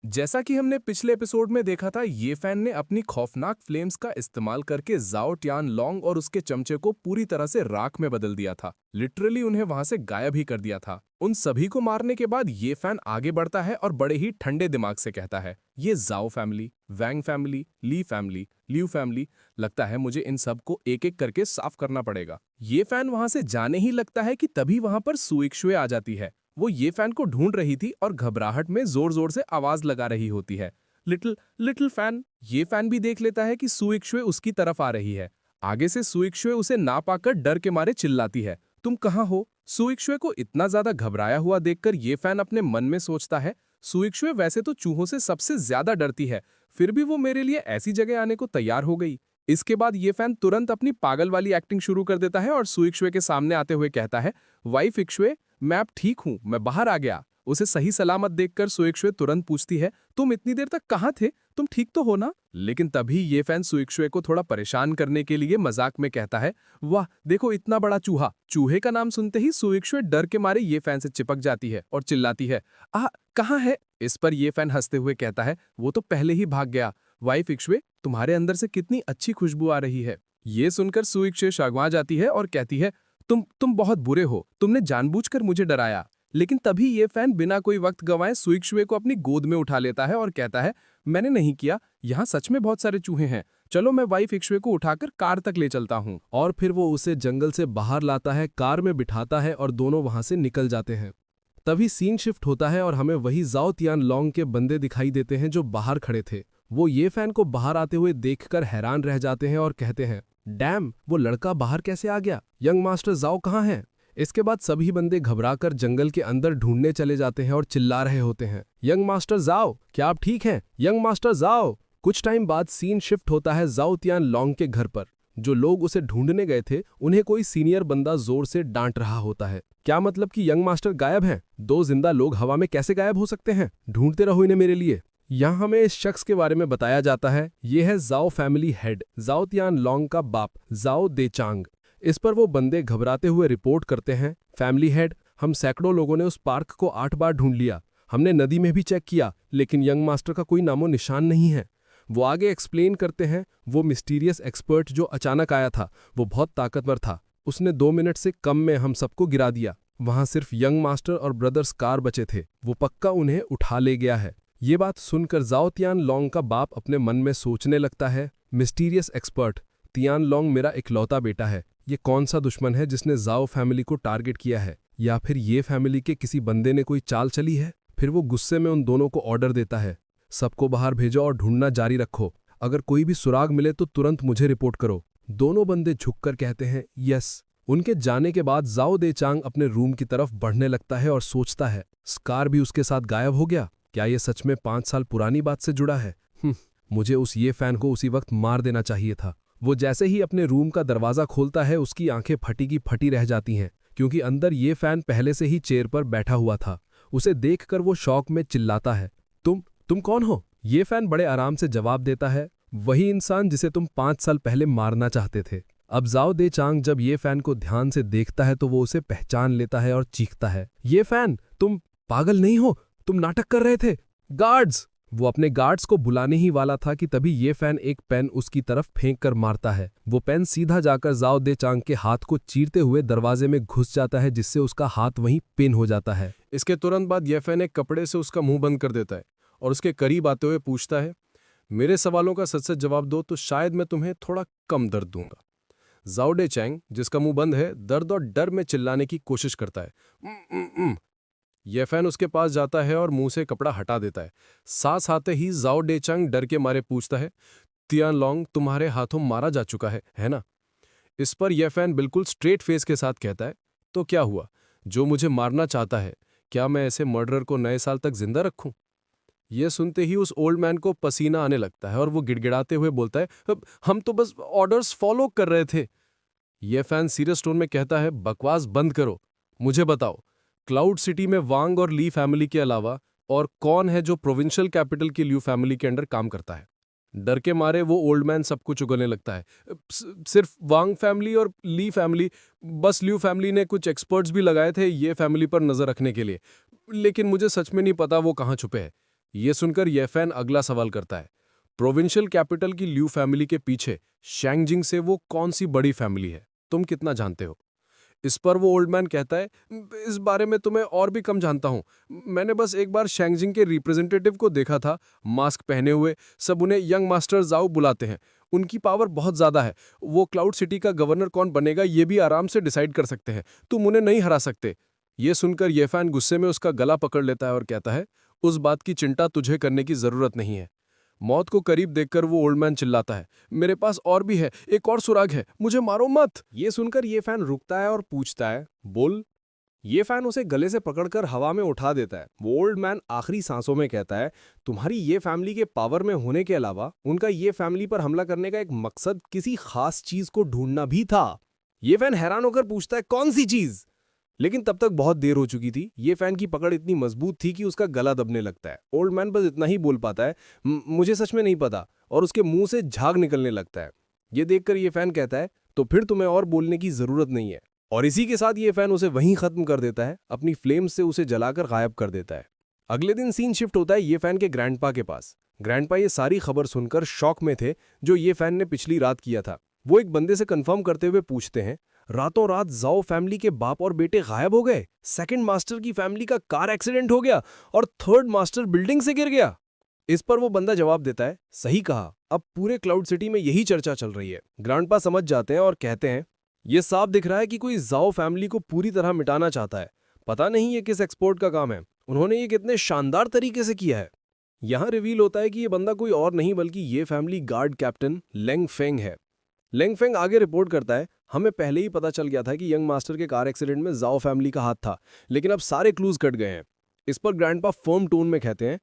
जैसा कि हमने पिछले एपिसोड में देखा था, ये फैन ने अपनी खौफनाक फ्लेम्स का इस्तेमाल करके जाओ तियानलोंग और उसके चमचे को पूरी तरह से राख में बदल दिया था। लिटरली उन्हें वहां से गायब ही कर दिया था। उन सभी को मारने के बाद ये फैन आगे बढ़ता है और बड़े ही ठंडे दिमाग से कहता है, ये जाओ फैमिली, वैंग फैमिली, ली फैमिली, ल्यू फैमिली, लगता है मुझे इन सब को एक एक करके साफ करना पड़ेगा। ये फैन वहां से जाने ही लगता है कि तभी वहां पर सुइक्शुए आ जाती है। वो ये फैन को ढूंढ रही थी और घबराहट में जोर जोर से आवाज लगा रही होती है, लिटिल फैन। ये फैन भी देख लेता है कि सुइक्शुए उसकी तरफ आ रही है। आगे से सुइक्शुए उसे ना पाकर डर के मारे चिल्लाती है, तुम कहाँ हो? सुइक्शुए को इतना ज्यादा घबराया हुआ देखकर ये फैन अपने मन में सोचता है, सुइक्शुए वैसे तो चूहों से सबसे ज्यादा डरती है, फिर भी वो मेरे लिए ऐसी जगह आने को तैयार हो गई। इसके बाद ये फैन तुरंत अपनी पागल वाली एक्टिंग शुरू कर देता है और सुइक्शुए के सामने आते हुए कहता है, वाइफ इक्शुए, मैं अब ठीक हूं, मैं बाहर आ गया। उसे सही सलामत देखकर सुइक्शुए तुरंत पूछती है, तुम इतनी देर तक कहाँ थे? तुम ठीक तो हो ना? लेकिन तभी ये फैन सुइक्शुए को थोड़ा परेशान करने के लिए मजाक में कहता है, वाह देखो इतना बड़ा चूहा। चूहे का नाम सुनते ही सुइक्शुए डर के मारे ये फैन से चिपक जाती है और चिल्लाती है, कहाँ है? इस पर ये फैन हंसते हुए कहता है, वो तो पहले ही भाग गया। वाइफ इक्शुए, तुम्हारे अंदर से कितनी अच्छी खुशबू आ रही है। ये सुनकर सुइक्शुए शर्मा जाती है और कहती है, तुम बहुत बुरे हो, तुमने जानबूझकर मुझे डराया। लेकिन तभी ये फैन बिना कोई वक्त गंवाए सुइक्शुए को अपनी गोद में उठा लेता है और कहता है, मैंने नहीं किया, यहाँ सच में बहुत सारे चूहे हैं, चलो मैं वाइफ इक्शुए को उठाकर कार तक ले चलता हूँ। और फिर वो उसे जंगल से बाहर लाता है, कार में बिठाता है और दोनों वहां से निकल जाते हैं। तभी सीन शिफ्ट होता है और हमें वही जाओ तियानलोंग के बंदे दिखाई देते हैं जो बाहर खड़े थे। वो ये फैन को बाहर आते हुए देखकर हैरान रह जाते हैं और कहते हैं, डैम, वो लड़का बाहर कैसे आ गया? यंग मास्टर जाओ कहाँ हैं? इसके बाद सभी बंदे घबराकर जंगल के अंदर ढूंढने चले जाते हैं और चिल्ला रहे होते हैं, यंग मास्टर जाओ, क्या आप ठीक हैं? यंग मास्टर जाओ। कुछ टाइम बाद सीन शिफ्ट होता है जाओ तियानलोंग के घर पर। जो लोग उसे ढूंढने गए थे उन्हें कोई सीनियर बंदा जोर से डांट रहा होता है। क्या मतलब कि यंग मास्टर गायब हैं? दो जिंदा लोग हवा में कैसे गायब हो सकते हैं? ढूंढते रहो इन्हें मेरे लिए। यहाँ हमें इस शख्स के बारे में बताया जाता है, ये है जाओ फैमिली हेड, जाओ तियानलोंग का बाप, जाओ देचांग। इस पर वो बंदे घबराते हुए रिपोर्ट करते हैं, फैमिली हेड, हम सैकड़ों लोगों ने उस पार्क को 8 बार ढूंढ लिया, हमने नदी में भी चेक किया, लेकिन यंग मास्टर का कोई नामो निशान नहीं है। वो आगे एक्सप्लेन करते हैं, वो मिस्टीरियस एक्सपर्ट जो अचानक आया था वो बहुत ताकतवर था, उसने 2 मिनट से कम में हम सबको गिरा दिया। वहां सिर्फ यंग मास्टर और ब्रदर्स कार बचे थे, वो पक्का उन्हें उठा ले गया है। ये बात सुनकर जाओ तियानलोंग का बाप अपने मन में सोचने लगता है, मिस्टीरियस एक्सपर्ट, तियानलोंग मेरा इकलौता बेटा है, ये कौन सा दुश्मन है जिसने जाओ फैमिली को टारगेट किया है? या फिर ये फैमिली के किसी बंदे ने कोई चाल चली है? फिर वो गुस्से में उन दोनों को ऑर्डर देता है, सबको बाहर भेजो और ढूंढना जारी रखो, अगर कोई भी सुराग मिले तो तुरंत मुझे रिपोर्ट करो। दोनों बंदे झुककर कहते हैं यस। उनके जाने के बाद जाओ देचांग अपने रूम की तरफ बढ़ने लगता है और सोचता है, स्कार भी उसके साथ गायब हो गया, क्या ये सच में 5 साल पुरानी बात से जुड़ा है? मुझे उस ये फैन को उसी वक्त मार देना चाहिए था। वो जैसे ही अपने रूम का दरवाजा खोलता है उसकी आंखें फटी की फटी रह जाती हैं, क्योंकि अंदर ये फैन पहले से ही चेयर पर बैठा हुआ था। उसे देखकर वो शौक में चिल्लाता है, तुम कौन हो? ये फैन बड़े आराम से जवाब देता है, वही इंसान जिसे तुम 5 साल पहले मारना चाहते थे। अब जाओ देचांग जब ये फैन को ध्यान से देखता है तो वो उसे पहचान लेता है और चीखता है, ये फैन, तुम पागल नहीं हो? तुम नाटक कर रहे थे। गार्ड्स! वो अपने गार्ड्स को बुलाने ही वाला था कि तभी ये फैन एक पेन उसकी तरफ फेंक कर मारता है। वो पेन सीधा जाकर जाओ देचांग के हाथ को चीरते हुए दरवाजे में घुस जाता है, जिससे उसका हाथ वहीं पिन हो जाता है। इसके तुरंत बाद ये फैन एक कपड़े से उसका मुंह बंद कर देता है और उसके करीब आते हुए पूछता है, मेरे सवालों का सच सच जवाब दो तो शायद मैं तुम्हें थोड़ा कम दर्द दूंगा। जाओ डे चैंग, जिसका मुंह बंद है, दर्द और डर में चिल्लाने की कोशिश करता है। ये फैन उसके पास जाता है और मुंह से कपड़ा हटा देता है। सांस आते ही जाओ डे चैंग डर के मारे पूछता है, तियानलोंग, तुम्हारे हाथों मारा जा चुका है ना? इस पर यह फैन बिल्कुल स्ट्रेट फेस के साथ कहता है, तो क्या हुआ? जो मुझे मारना चाहता है, क्या मैं ऐसे मर्डरर को नए साल तक जिंदा रखूं? यह सुनते ही उस ओल्ड मैन को पसीना आने लगता है और वो गिड़गिड़ाते हुए बोलता है, हम तो बस ऑर्डर्स फॉलो कर रहे थे। यह फैन सीरियस टोन में कहता है, बकवास बंद करो, मुझे बताओ, क्लाउड सिटी में वांग और ली फैमिली के अलावा और कौन है जो प्रोविंशियल कैपिटल की ल्यू फैमिली के अंडर काम करता है? डर के मारे वो ओल्ड मैन सब कुछ उगलने लगता है। सिर्फ वांग फैमिली और ली फैमिली, बस ल्यू फैमिली ने कुछ एक्सपर्ट्स भी लगाए थे ये फैमिली पर नजर रखने के लिए, लेकिन मुझे सच में नहीं पता वो कहाँ छुपे हैं। ये सुनकर ये फैन अगला सवाल करता है, प्रोविंशियल कैपिटल की ल्यू फैमिली के पीछे शैंगजिंग से वो कौन सी बड़ी फैमिली है, तुम कितना जानते हो? इस पर वो ओल्ड मैन कहता है, इस बारे में तुम्हें और भी कम जानता हूं, मैंने बस एक बार शैंगजिंग के रिप्रेजेंटेटिव को देखा था, मास्क पहने हुए, सब उन्हें यंग मास्टर जाओ बुलाते हैं, उनकी पावर बहुत ज्यादा है, वो क्लाउड सिटी का गवर्नर कौन बनेगा ये भी आराम से डिसाइड कर सकते हैं, तुम उन्हें नहीं हरा सकते। ये सुनकर ये फैन गुस्से में उसका गला पकड़ लेता है और कहता है, उस बात की चिंता तुझे करने की जरूरत नहीं है। मौत को करीब देखकर वो ओल्ड मैन चिल्लाता है, मेरे पास और भी है, एक और सुराग है, मुझे मारो मत। ये सुनकर ये फैन रुकता है और पूछता है, बोल। ये फैन उसे गले से पकड़कर हवा में उठा देता है। वो ओल्ड मैन आखिरी सांसों में कहता है, तुम्हारी ये फैमिली के पावर में होने के अलावा उनका ये फैमिली पर हमला करने का एक मकसद किसी खास चीज को ढूंढना भी था। ये फैन हैरान होकर पूछता है, कौन सी चीज? लेकिन तब तक बहुत देर हो चुकी थी। ये फैन की पकड़ इतनी मजबूत थी कि उसका गला दबने लगता है। ओल्ड मैन बस इतना ही बोल पाता है, मुझे सच में नहीं पता, और उसके मुंह से झाग निकलने लगता है। ये देखकर ये फैन कहता है, तो फिर तुम्हें और बोलने की जरूरत नहीं है। और इसी के साथ ये फैन उसे वहीं खत्म कर देता है, अपनी फ्लेम से उसे जलाकर गायब कर देता है। अगले दिन सीन शिफ्ट होता है ये फैन के ग्रैंडपा के पास। ग्रैंडपा ये सारी खबर सुनकर शॉक में थे जो ये फैन ने पिछली रात किया था। वो एक बंदे से कंफर्म करते हुए पूछते हैं, रातों रात जाओ फैमिली के बाप और बेटे गायब हो गए, सेकंड मास्टर की फैमिली का कार एक्सीडेंट हो गया और थर्ड मास्टर बिल्डिंग से गिर गया। इस पर वो बंदा जवाब देता है, सही कहा, अब पूरे क्लाउड सिटी में यही चर्चा चल रही है। ग्रैंडपा समझ जाते हैं और कहते हैं, ये साफ दिख रहा है कि कोई जाओ फैमिली को पूरी तरह मिटाना चाहता है। पता नहीं ये किस एक्सपोर्ट का काम है, उन्होंने ये कितने शानदार तरीके से किया है। यहां रिवील होता है कि ये बंदा कोई और नहीं बल्कि ये family guard captain Leng Feng है। लेंग फेंग आगे रिपोर्ट करता है, हमें पहले ही पता चल गया था कि यंग मास्टर के कार एक्सीडेंट में जाओ फैमिली का हाथ था, लेकिन अब सारे क्लूज कट गए हैं। इस पर ग्रैंडपा फर्म टोन में कहते हैं,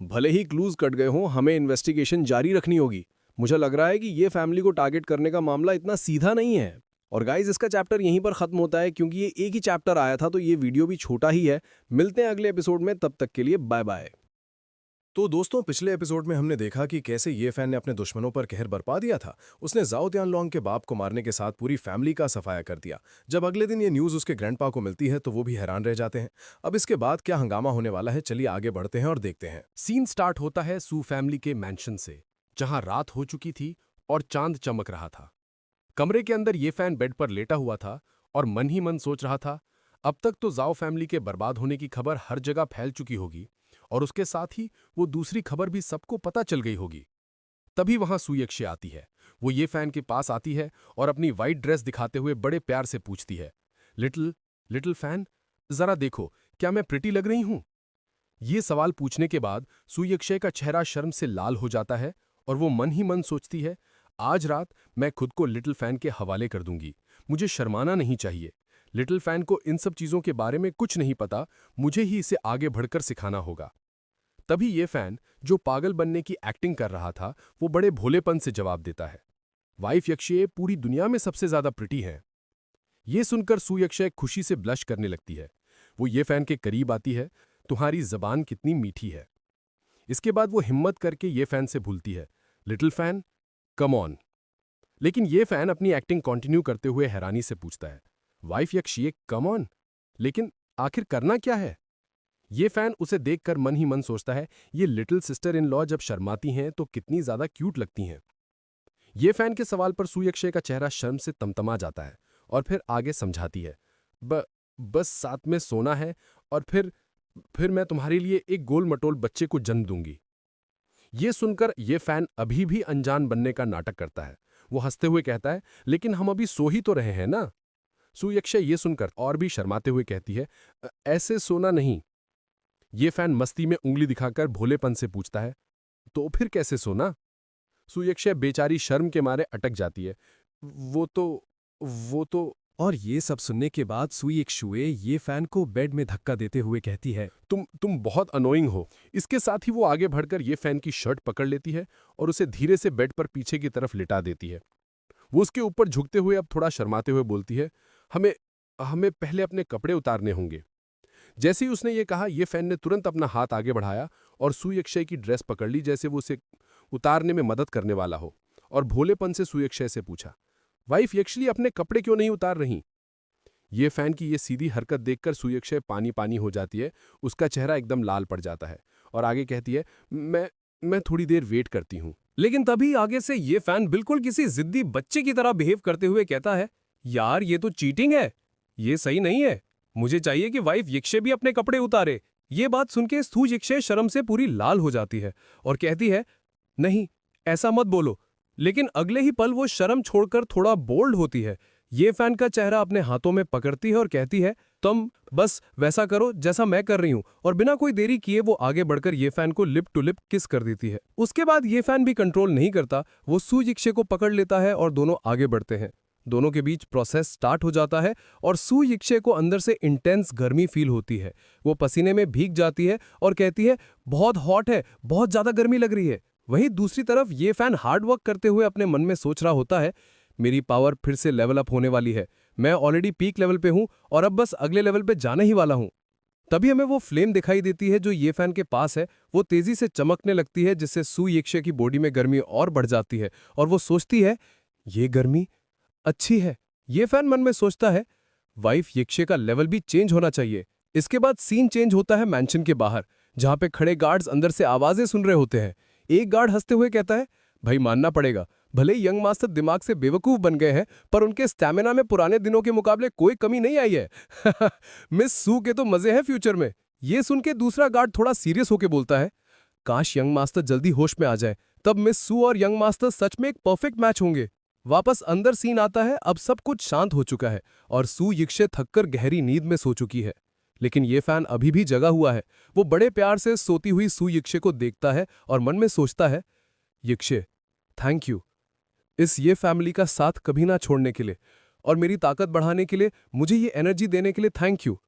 भले ही क्लूज कट गए हों, हमें इन्वेस्टिगेशन जारी रखनी होगी। मुझे लग रहा है कि ये फैमिली को टारगेट करने का मामला इतना सीधा नहीं है। और गाइज, इसका चैप्टर यहीं पर खत्म होता है क्योंकि ये एक ही चैप्टर आया था, तो ये वीडियो भी छोटा ही है। मिलते हैं अगले एपिसोड में, तब तक के लिए बाय बाय। तो दोस्तों, पिछले एपिसोड में हमने देखा कि कैसे ये फैन ने अपने दुश्मनों पर कहर बरपा दिया था। उसने जाओ तियानलोंग के बाप को मारने के साथ पूरी फैमिली का सफाया कर दिया। जब अगले दिन ये न्यूज़ उसके ग्रैंडपा को मिलती है तो वो भी हैरान रह जाते हैं। अब इसके बाद क्या हंगामा होने वाला है, चलिए आगे बढ़ते हैं और देखते हैं। सीन स्टार्ट होता है सू फैमिली के मैंशन से, जहां रात हो चुकी थी और चांद चमक रहा था। कमरे के अंदर ये फैन बेड पर लेटा हुआ था और मन ही मन सोच रहा था, अब तक तो जाओ फैमिली के बर्बाद होने की खबर हर जगह फैल चुकी होगी और उसके साथ ही वो दूसरी खबर भी सबको पता चल गई होगी। तभी वहां सुयक्षे आती है। वो ये फैन के पास आती है और अपनी वाइट ड्रेस दिखाते हुए बड़े प्यार से पूछती है, लिटिल फैन, जरा देखो, क्या मैं प्रिटी लग रही हूं? ये सवाल पूछने के बाद सुयक्षे का चेहरा शर्म से लाल हो जाता है और वो मन ही मन सोचती है, आज रात मैं खुद को लिटिल फैन के हवाले कर दूंगी। मुझे शर्माना नहीं चाहिए। लिटिल फैन को इन सब चीजों के बारे में कुछ नहीं पता, मुझे ही इसे आगे बढ़कर सिखाना होगा। तभी ये फैन, जो पागल बनने की एक्टिंग कर रहा था, वो बड़े भोलेपन से जवाब देता है, वाइफ यक्षय पूरी दुनिया में सबसे ज्यादा प्रिटी हैं। ये सुनकर सुयक्षय खुशी से ब्लश करने लगती है। वो ये फैन के करीब आती है, तुम्हारी जबान कितनी मीठी है। इसके बाद वो हिम्मत करके ये फैन से भूलती है, लिटिल फैन, कम ऑन। लेकिन ये फैन अपनी एक्टिंग कंटिन्यू करते हुए हैरानी से पूछता है, वाइफ यक्षय, कम ऑन, लेकिन आखिर करना क्या है? ये फैन उसे देखकर मन ही मन सोचता है, ये लिटिल सिस्टर इन लॉ जब शर्माती हैं तो कितनी ज्यादा क्यूट लगती हैं। ये फैन के सवाल पर सुयक्षय का चेहरा शर्म से तमतमा जाता है और फिर आगे समझाती है, बस साथ में सोना है और फिर मैं तुम्हारे लिए एक गोल मटोल बच्चे को जन्म दूंगी। ये सुनकर ये फैन अभी भी अनजान बनने का नाटक करता है। वो हंसते हुए कहता है, लेकिन हम अभी सो ही तो रहे हैं ना। सुयक्षय ये सुनकर और भी शर्माते हुए कहती है, ऐसे सोना नहीं। ये फैन मस्ती में उंगली दिखाकर भोलेपन से पूछता है, तो फिर कैसे सोना? सुयक्षय बेचारी शर्म के मारे अटक जाती है। वो तो और ये सब सुनने के बाद सुयक्षुए ये फैन को बेड में धक्का देते हुए कहती है, तुम बहुत अनोइंग हो। इसके साथ ही वो आगे बढ़कर ये फैन की शर्ट पकड़ लेती है और उसे धीरे से बेड पर पीछे की तरफ लिटा देती है। वो उसके ऊपर झुकते हुए अब थोड़ा शर्माते हुए बोलती है, हमें पहले अपने कपड़े उतारने होंगे। जैसे ही उसने ये कहा, ये फैन ने तुरंत अपना हाथ आगे बढ़ाया और सुयक्षय की ड्रेस पकड़ ली, जैसे वो उसे उतारने में मदद करने वाला हो, और भोलेपन से सुयक्षय से पूछा, वाइफ यक्षली अपने कपड़े क्यों नहीं उतार रही? ये फैन की ये सीधी हरकत देखकर सुयक्षय पानी पानी हो जाती है। उसका चेहरा एकदम लाल पड़ जाता है और आगे कहती है, मैं थोड़ी देर वेट करती हूँ। लेकिन तभी आगे से ये फैन बिल्कुल किसी जिद्दी बच्चे की तरह बिहेव करते हुए कहता है, यार ये तो चीटिंग है, ये सही नहीं है। मुझे चाहिए कि वाइफ यक्षे भी अपने कपड़े उतारे। ये बात सुनके स्थू यक्षे शर्म से पूरी लाल हो जाती है और कहती है, नहीं ऐसा मत बोलो। लेकिन अगले ही पल वो शर्म छोड़कर थोड़ा बोल्ड होती है। ये फैन का चेहरा अपने हाथों में पकड़ती है और कहती है, तुम बस वैसा करो जैसा मैं कर रही हूं। और बिना कोई देरी किए वो आगे बढ़कर ये फैन को लिप टू लिप किस कर देती है। उसके बाद ये फैन भी कंट्रोल नहीं करता, वो सुयक्षे को पकड़ लेता है और दोनों आगे बढ़ते हैं। दोनों के बीच प्रोसेस स्टार्ट हो जाता है और सुयक्षे को अंदर से इंटेंस गर्मी फील होती है। वो पसीने में भीग जाती है और कहती है, बहुत हॉट है, बहुत ज्यादा गर्मी लग रही है। वहीं दूसरी तरफ ये फैन हार्ड वर्क करते हुए अपने मन में सोच रहा होता है, मेरी पावर फिर से लेवल अप होने वाली है। मैं ऑलरेडी पीक लेवल पे हूं और अब बस अगले लेवल पे जाने ही वाला हूं। तभी हमें वो फ्लेम दिखाई देती है जो ये फैन के पास है। वो तेजी से चमकने लगती है, जिससे सुयक्षे की बॉडी में गर्मी और बढ़ जाती है और वो सोचती है, ये गर्मी अच्छी है। ये फैन मन में सोचता है, वाइफ यक्षे का लेवल भी चेंज होना चाहिए। इसके बाद सीन चेंज होता है मैंशन के बाहर, जहां पे खड़े गार्ड्स अंदर से आवाजें सुन रहे होते हैं। एक गार्ड हंसते हुए कहता है, भाई मानना पड़ेगा, भले ही यंग मास्टर दिमाग से बेवकूफ बन गए हैं, पर उनके स्टैमिना में पुराने दिनों के मुकाबले कोई कमी नहीं आई है। मिस सू के तो मजे हैं फ्यूचर में। ये सुन के दूसरा गार्ड थोड़ा सीरियस होकर बोलता है, काश यंग मास्टर जल्दी होश में आ जाए, तब मिस सू और यंग मास्टर सच में एक परफेक्ट मैच होंगे। वापस अंदर सीन आता है। अब सब कुछ शांत हो चुका है और सुयक्षे थककर गहरी नींद में सो चुकी है, लेकिन ये फैन अभी भी जगा हुआ है। वो बड़े प्यार से सोती हुई सुयक्षे को देखता है और मन में सोचता है, यक्षे थैंक यू इस ये फैमिली का साथ कभी ना छोड़ने के लिए और मेरी ताकत बढ़ाने के लिए, मुझे ये एनर्जी देने के लिए थैंक यू।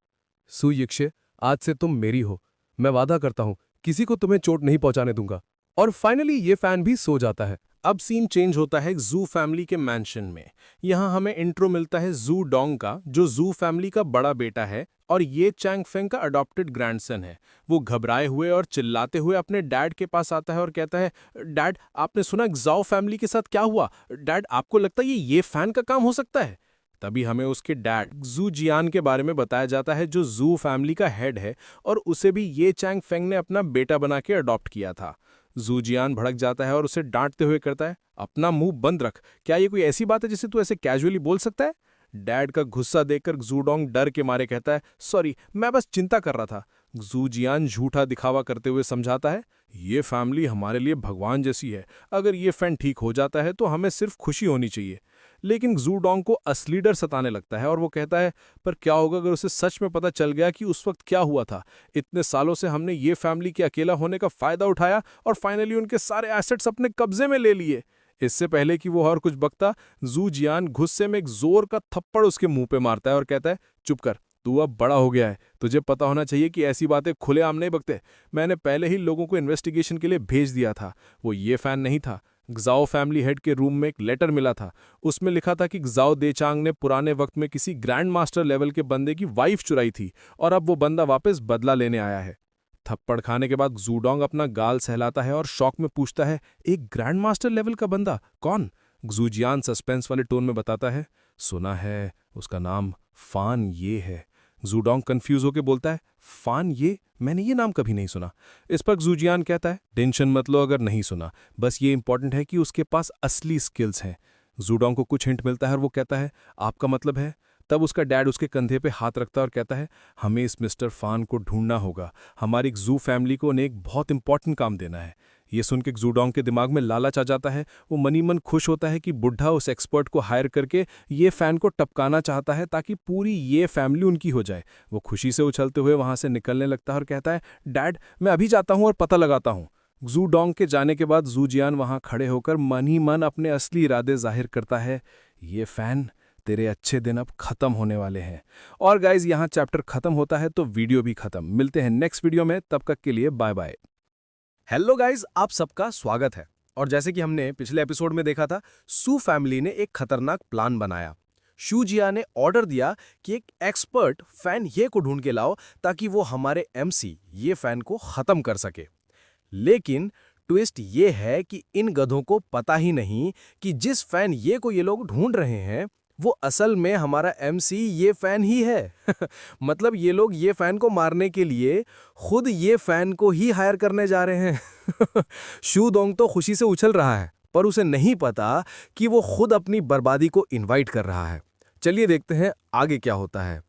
सुयक्षे आज से तुम मेरी हो, मैं वादा करता हूं किसी को तुम्हें चोट नहीं पहुंचाने दूंगा। और फाइनली ये फैन भी सो जाता है। अब सीन चेंज होता है जू फैमिली के मैंशन में। यहाँ हमें इंट्रो मिलता है जू डोंग का, जो जू फैमिली का बड़ा बेटा है और ये चैंग फेंग का अडॉप्टेड ग्रैंडसन है। वो घबराए हुए और चिल्लाते हुए अपने डैड के पास आता है और कहता है, डैड आपने सुना ज़ाओ फैमिली के साथ क्या हुआ? डैड आपको लगता है ये फैन का काम हो सकता है? तभी हमें उसके डैड जू जियान के बारे में बताया जाता है, जो जू फैमिली का हेड है और उसे भी ये चैंग फेंग ने अपना बेटा बना के अडॉप्ट किया था। जू जियान भड़क जाता है और उसे डांटते हुए कहता है, अपना मुंह बंद रख, क्या ये कोई ऐसी बात है जिसे तू ऐसे कैजुअली बोल सकता है? डैड का गुस्सा देखकर जूडोंग डर के मारे कहता है, सॉरी मैं बस चिंता कर रहा था। जू जियान झूठा दिखावा करते हुए समझाता है, ये फैमिली हमारे लिए भगवान जैसी है, अगर ये फैन ठीक हो जाता है तो हमें सिर्फ खुशी होनी चाहिए। लेकिन जूडोंग को असली डर सताने लगता है और वो कहता है, पर क्या होगा अगर उसे सच में पता चल गया कि उस वक्त क्या हुआ था? इतने सालों से हमने ये फैमिली के अकेला होने का फायदा उठाया और फाइनली उनके सारे एसेट्स अपने कब्जे में ले लिए। इससे पहले कि वो और कुछ बकता, जू जियान गुस्से में एक जोर का थप्पड़ उसके मुंह पे मारता है और कहता है, चुप कर, तू अब बड़ा हो गया है, तुझे पता होना चाहिए कि ऐसी बातें खुलेआम नहीं बकते। मैंने पहले ही लोगों को इन्वेस्टिगेशन के लिए भेज दिया था। वो ये फैन नहीं था। ज़ाओ फैमिली हेड के रूम में एक लेटर मिला था। उसमें लिखा था कि ज़ाओ देचांग ने पुराने वक्त में किसी ग्रैंड मास्टर लेवल के बंदे की वाइफ चुराई थी और अब वो बंदा वापस बदला लेने आया है। थप्पड़ खाने के बाद जूडोंग अपना गाल सहलाता है और शौक में पूछता है, एक ग्रैंड मास्टर लेवल का बंदा कौन? जू जियान सस्पेंस वाले टोन में बताता है, सुना है उसका नाम फान ये है। जूडोंग कंफ्यूज होकर बोलता है, फान ये? मैंने ये नाम कभी नहीं सुना। इस पर जू जियान कहता है, टेंशन मत लो अगर नहीं सुना, बस ये इंपॉर्टेंट है कि उसके पास असली स्किल्स हैं। जूडोंग को कुछ हिंट मिलता है और वो कहता है, आपका मतलब है? तब उसका डैड उसके कंधे पे हाथ रखता है और कहता है, हमें इस मिस्टर फान को ढूंढना होगा, हमारी जू फैमिली को उन्हें एक बहुत इंपॉर्टेंट काम देना है। ये सुन के जूडोंग के दिमाग में लालच आ जाता है। वो मनी मन खुश होता है कि बुढ़ा उस एक्सपर्ट को हायर करके ये फैन को टपकाना चाहता है ताकि पूरी ये फैमिली उनकी हो जाए। वो खुशी से उछलते हुए वहां से निकलने लगता है और कहता है, डैड मैं अभी जाता हूं और पता लगाता हूं। जूडोंग के जाने के बाद जूजियान वहां खड़े होकर मन ही मन अपने असली इरादे जाहिर करता है, ये फैन तेरे अच्छे दिन अब खत्म होने वाले हैं। और गाइज यहाँ चैप्टर खत्म होता है तो वीडियो भी खत्म। मिलते हैं नेक्स्ट वीडियो में, तब तक के लिए बाय बाय। हेलो गाइस, आप सबका स्वागत है। और जैसे कि हमने पिछले एपिसोड में देखा था, सू फैमिली ने एक खतरनाक प्लान बनाया। शूजिया ने ऑर्डर दिया कि एक एक्सपर्ट फैन ये को ढूंढ के लाओ ताकि वो हमारे एमसी ये फैन को खत्म कर सके। लेकिन ट्विस्ट ये है कि इन गधों को पता ही नहीं कि जिस फैन ये को ये लोग ढूंढ रहे हैं वो असल में हमारा एमसी ये फैन ही है। मतलब ये लोग ये फैन को मारने के लिए खुद ये फैन को ही हायर करने जा रहे हैं। शूडोंग तो खुशी से उछल रहा है, पर उसे नहीं पता कि वो खुद अपनी बर्बादी को इनवाइट कर रहा है। चलिए देखते हैं आगे क्या होता है।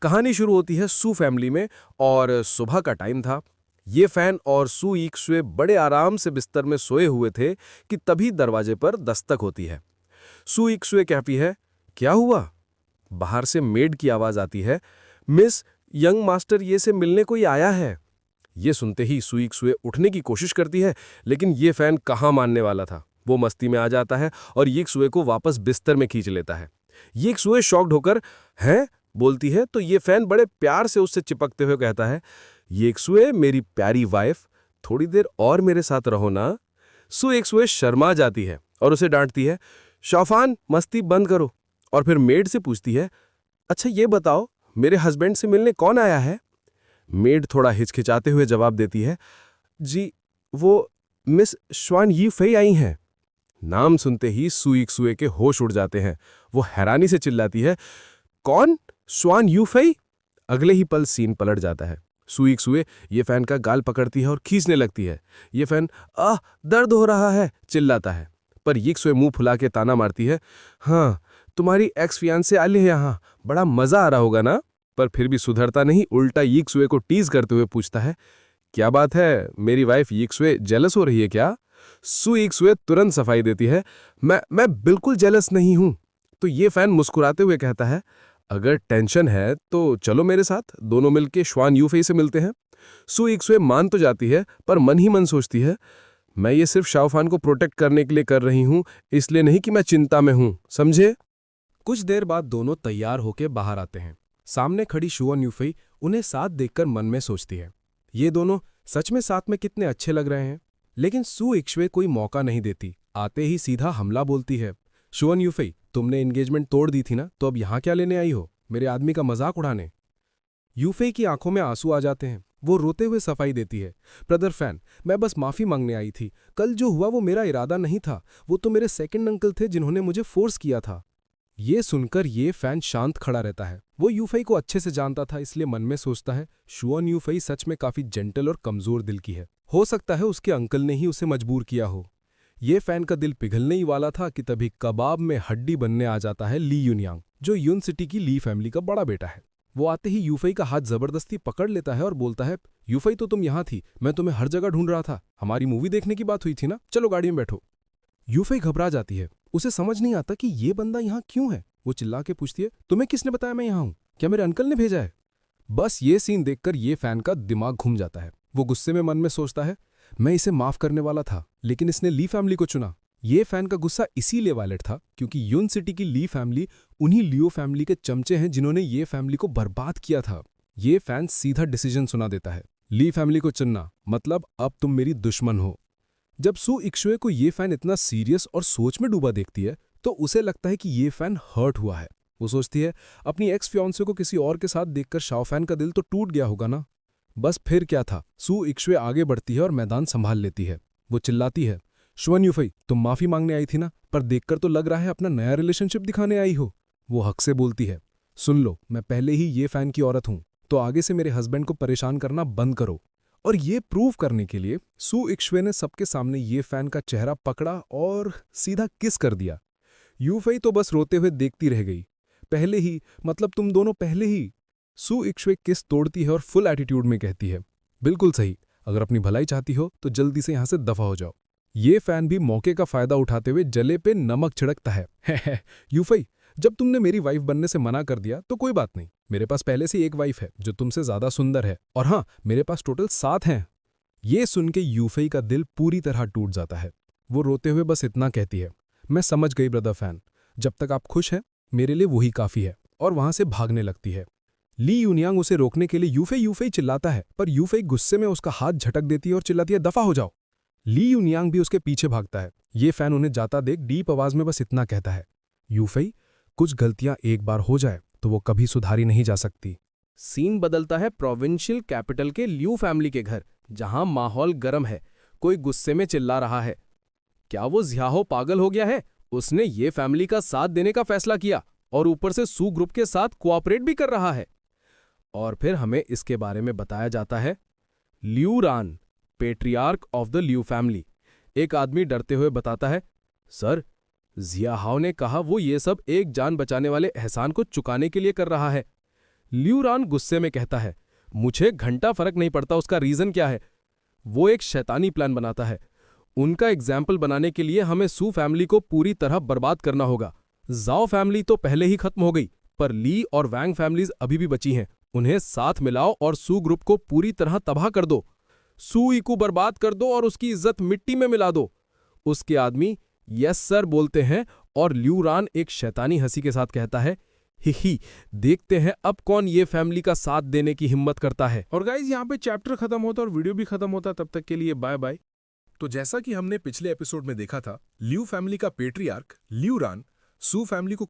कहानी शुरू होती है सू फैमिली में और सुबह का टाइम था। ये फैन और सू इक्सुए बड़े आराम से बिस्तर में सोए हुए थे कि तभी दरवाजे पर दस्तक होती है। सू इक्सुए कहती है, क्या हुआ? बाहर से मेड की आवाज आती है, मिस यंग मास्टर ये से मिलने कोई आया है। ये सुनते ही सू इक्सुए उठने की कोशिश करती है, लेकिन ये फैन कहाँ मानने वाला था। वो मस्ती में आ जाता है और यिक्सुए को वापस बिस्तर में खींच लेता है। यिक्सुए शॉक्ड होकर हैं बोलती है तो ये फैन बड़े प्यार से उससे चिपकते हुए कहता है, यिक्सुए मेरी प्यारी वाइफ, थोड़ी देर और मेरे साथ रहो ना। सू इक्सुए शर्मा जाती है और उसे डांटती है, शौफान मस्ती बंद करो। और फिर मेड से पूछती है, अच्छा ये बताओ मेरे हस्बैंड से मिलने कौन आया है? मेड थोड़ा हिचकिचाते हुए जवाब देती है, जी वो मिस श्वान यी फई आई हैं। नाम सुनते ही सू इक्सुए के होश उड़ जाते हैं। वो हैरानी से चिल्लाती है, कौन? श्वान यू फई? अगले ही पल सीन पलट जाता है। सू इक्सुए ये फैन का गाल पकड़ती है और खींचने लगती है। ये फैन आह दर्द हो रहा है चिल्लाता है, पर यिक्सुए मुंह फुला के ताना मारती है, हाँ तुम्हारी एक्स फियांसे आले है यहाँ, बड़ा मजा आ रहा होगा ना। पर फिर भी सुधरता नहीं, उल्टा यिक्सुए को टीज करते हुए पूछता है, क्या बात है मेरी वाइफ यिक्सुए जेलस हो रही है क्या? सू इक्सुए तुरंत सफाई देती है, मैं बिल्कुल जेलस नहीं हूं। तो ये फैन मुस्कुराते हुए कहता है, अगर टेंशन है तो चलो मेरे साथ, दोनों मिलके श्वान यूफेई से मिलते हैं। सू इक्सुए मान तो जाती है, पर मन ही मन सोचती है, मैं ये सिर्फ शाओफान को प्रोटेक्ट करने के लिए कर रही हूं, इसलिए नहीं कि मैं चिंता में हूं, समझे? कुछ देर बाद दोनों तैयार होकर बाहर आते हैं। सामने खड़ी शुआन यूफेई उन्हें साथ देखकर मन में सोचती है, ये दोनों सच में साथ में कितने अच्छे लग रहे हैं। लेकिन सू इक्सुए कोई मौका नहीं देती, आते ही सीधा हमला बोलती है, शुआन यूफेई तुमने एंगेजमेंट तोड़ दी थी ना, तो अब यहाँ क्या लेने आई हो, मेरे आदमी का मजाक उड़ाने? यूफेई की आंखों में आंसू आ जाते हैं। वो रोते हुए सफाई देती है, ब्रदर फैन मैं बस माफी मांगने आई थी, कल जो हुआ वो मेरा इरादा नहीं था, वो तो मेरे सेकंड अंकल थे जिन्होंने मुझे फोर्स किया था। ये सुनकर ये फैन शांत खड़ा रहता है। वो यूफेई को अच्छे से जानता था, इसलिए मन में सोचता है, शुआन यूफेई सच में काफी जेंटल और कमजोर दिल की है, हो सकता है उसके अंकल ने ही उसे मजबूर किया हो। ये फैन का दिल पिघलने ही वाला था कि तभी कबाब में हड्डी बनने आ जाता है ली यूनयांग, जो यून सिटी की ली फैमिली का बड़ा बेटा है। वो आते ही यूफेई का हाथ जबरदस्ती पकड़ लेता है और बोलता है, यूफेई तो तुम यहाँ थी, मैं तुम्हें हर जगह ढूंढ रहा था, हमारी मूवी देखने की बात हुई थी ना, चलो गाड़ी में बैठो। यूफेई घबरा जाती है, उसे समझ नहीं आता कि ये बंदा यहाँ क्यों है। वो चिल्ला के पूछती है, तुम्हें किसने बताया मैं यहाँ हूँ, क्या मेरे अंकल ने भेजा है? बस ये सीन देखकर ये फैन का दिमाग घूम जाता है। वो गुस्से में मन में सोचता है, मैं इसे माफ करने वाला था, लेकिन इसने ली फैमिली को चुना। ये फैन का गुस्सा इसीलिए वैलिड था क्योंकि यून सिटी की ली फैमिली उन्हीं लियो फैमिली के चमचे हैं जिन्होंने ये फैमिली को बर्बाद किया था। ये फैन सीधा डिसीजन सुना देता है, ली फैमिली को चुनना मतलब अब तुम मेरी दुश्मन हो। जब सू इक्सुए को ये फैन इतना सीरियस और सोच में डूबा देखती है तो उसे लगता है कि ये फैन हर्ट हुआ है। वो सोचती है, अपनी एक्स फियांसे को किसी और के साथ देखकर शाओफैन का दिल तो टूट गया होगा ना। बस फिर क्या था, सू इक्सुए आगे बढ़ती है और मैदान संभाल लेती है। वो चिल्लाती है, शुआन यूफेई तुम माफी मांगने आई थी ना, पर देखकर तो लग रहा है अपना नया रिलेशनशिप दिखाने आई हो। वो हक से बोलती है, सुन लो मैं पहले ही ये फैन की औरत हूं, तो आगे से मेरे हस्बैंड को परेशान करना बंद करो। और ये प्रूव करने के लिए सू इक्सुए ने सबके सामने ये फैन का चेहरा पकड़ा और सीधा किस कर दिया। यूफेई तो बस रोते हुए देखती रह गई। पहले ही मतलब तुम दोनों पहले ही। सू इक्सुए किस तोड़ती है और फुल एटीट्यूड में कहती है, बिल्कुल सही, अगर अपनी भलाई चाहती हो तो जल्दी से यहाँ से दफा हो जाओ। ये फैन भी मौके का फायदा उठाते हुए जले पे नमक छिड़कता है। यूफई, जब तुमने मेरी वाइफ बनने से मना कर दिया तो कोई बात नहीं, मेरे पास पहले से एक वाइफ है जो तुमसे ज्यादा सुंदर है, और हाँ, मेरे पास टोटल 7 हैं। ये सुन के यूफई का दिल पूरी तरह टूट जाता है। वो रोते हुए बस इतना कहती है, मैं समझ गई ब्रदर फैन, जब तक आप खुश हैं मेरे लिए वही काफी है, और वहां से भागने लगती है। ली यूनियांग उसे रोकने के लिए यूफई यूफई चिल्लाता है, पर यूफई गुस्से में उसका हाथ झटक देती है और चिल्लाती है, दफा हो जाओ। ली यूनियांग भी उसके पीछे भागता है। ये फैन उन्हें जाता देख डीप आवाज में बस इतना कहता है, यूफई, कुछ गलतियां एक बार हो जाए तो वो कभी सुधारी नहीं जा सकती। सीन बदलता है प्रोविंशियल कैपिटल के ल्यू फैमिली के घर, जहां माहौल गर्म है। कोई गुस्से में चिल्ला रहा है, क्या वो ज़ियाहो पागल हो गया है? उसने ये फैमिली का साथ देने का फैसला किया और ऊपर से सू ग्रुप के साथ कोऑपरेट भी कर रहा है। और फिर हमें इसके बारे में बताया जाता है, ल्यू रान, पेट्रियार्क ऑफ द ल्यू फैमिली। एक आदमी डरते हुए बताता है, सर, ज़ियाहाओ ने कहा वो ये सब एक जान बचाने वाले एहसान को चुकाने के लिए कर रहा है। ल्यू रान गुस्से में कहता है, मुझे घंटा फर्क नहीं पड़ता उसका रीजन क्या है। वो एक शैतानी प्लान बनाता है। उनका एग्जाम्पल बनाने के लिए हमें सू फैमिली को पूरी तरह बर्बाद करना होगा। जाओ फैमिली तो पहले ही खत्म हो गई, पर ली और वैंग फैमिलीज अभी भी बची हैं। उन्हें साथ मिलाओ और सू ग्रुप को पूरी तरह तबाह कर दो। सू ई को बर्बाद कर दो और उसकी इज्जत मिट्टी में मिला दो। उसके आदमी यस सर बोलते हैं और ल्यू रान एक शैतानी हंसी के साथ कहता है, ही देखते हैं अब कौन ये फैमिली का साथ देने की हिम्मत करता है। और गाइज यहाँ पे चैप्टर खत्म होता और वीडियो भी खत्म होता। तब तक के लिए बाय बाय। तो जैसा कि हमने पिछले एपिसोड में देखा था, ल्यू फैमिली का पेट्रियार्क ल्यू रान सू फैमिली को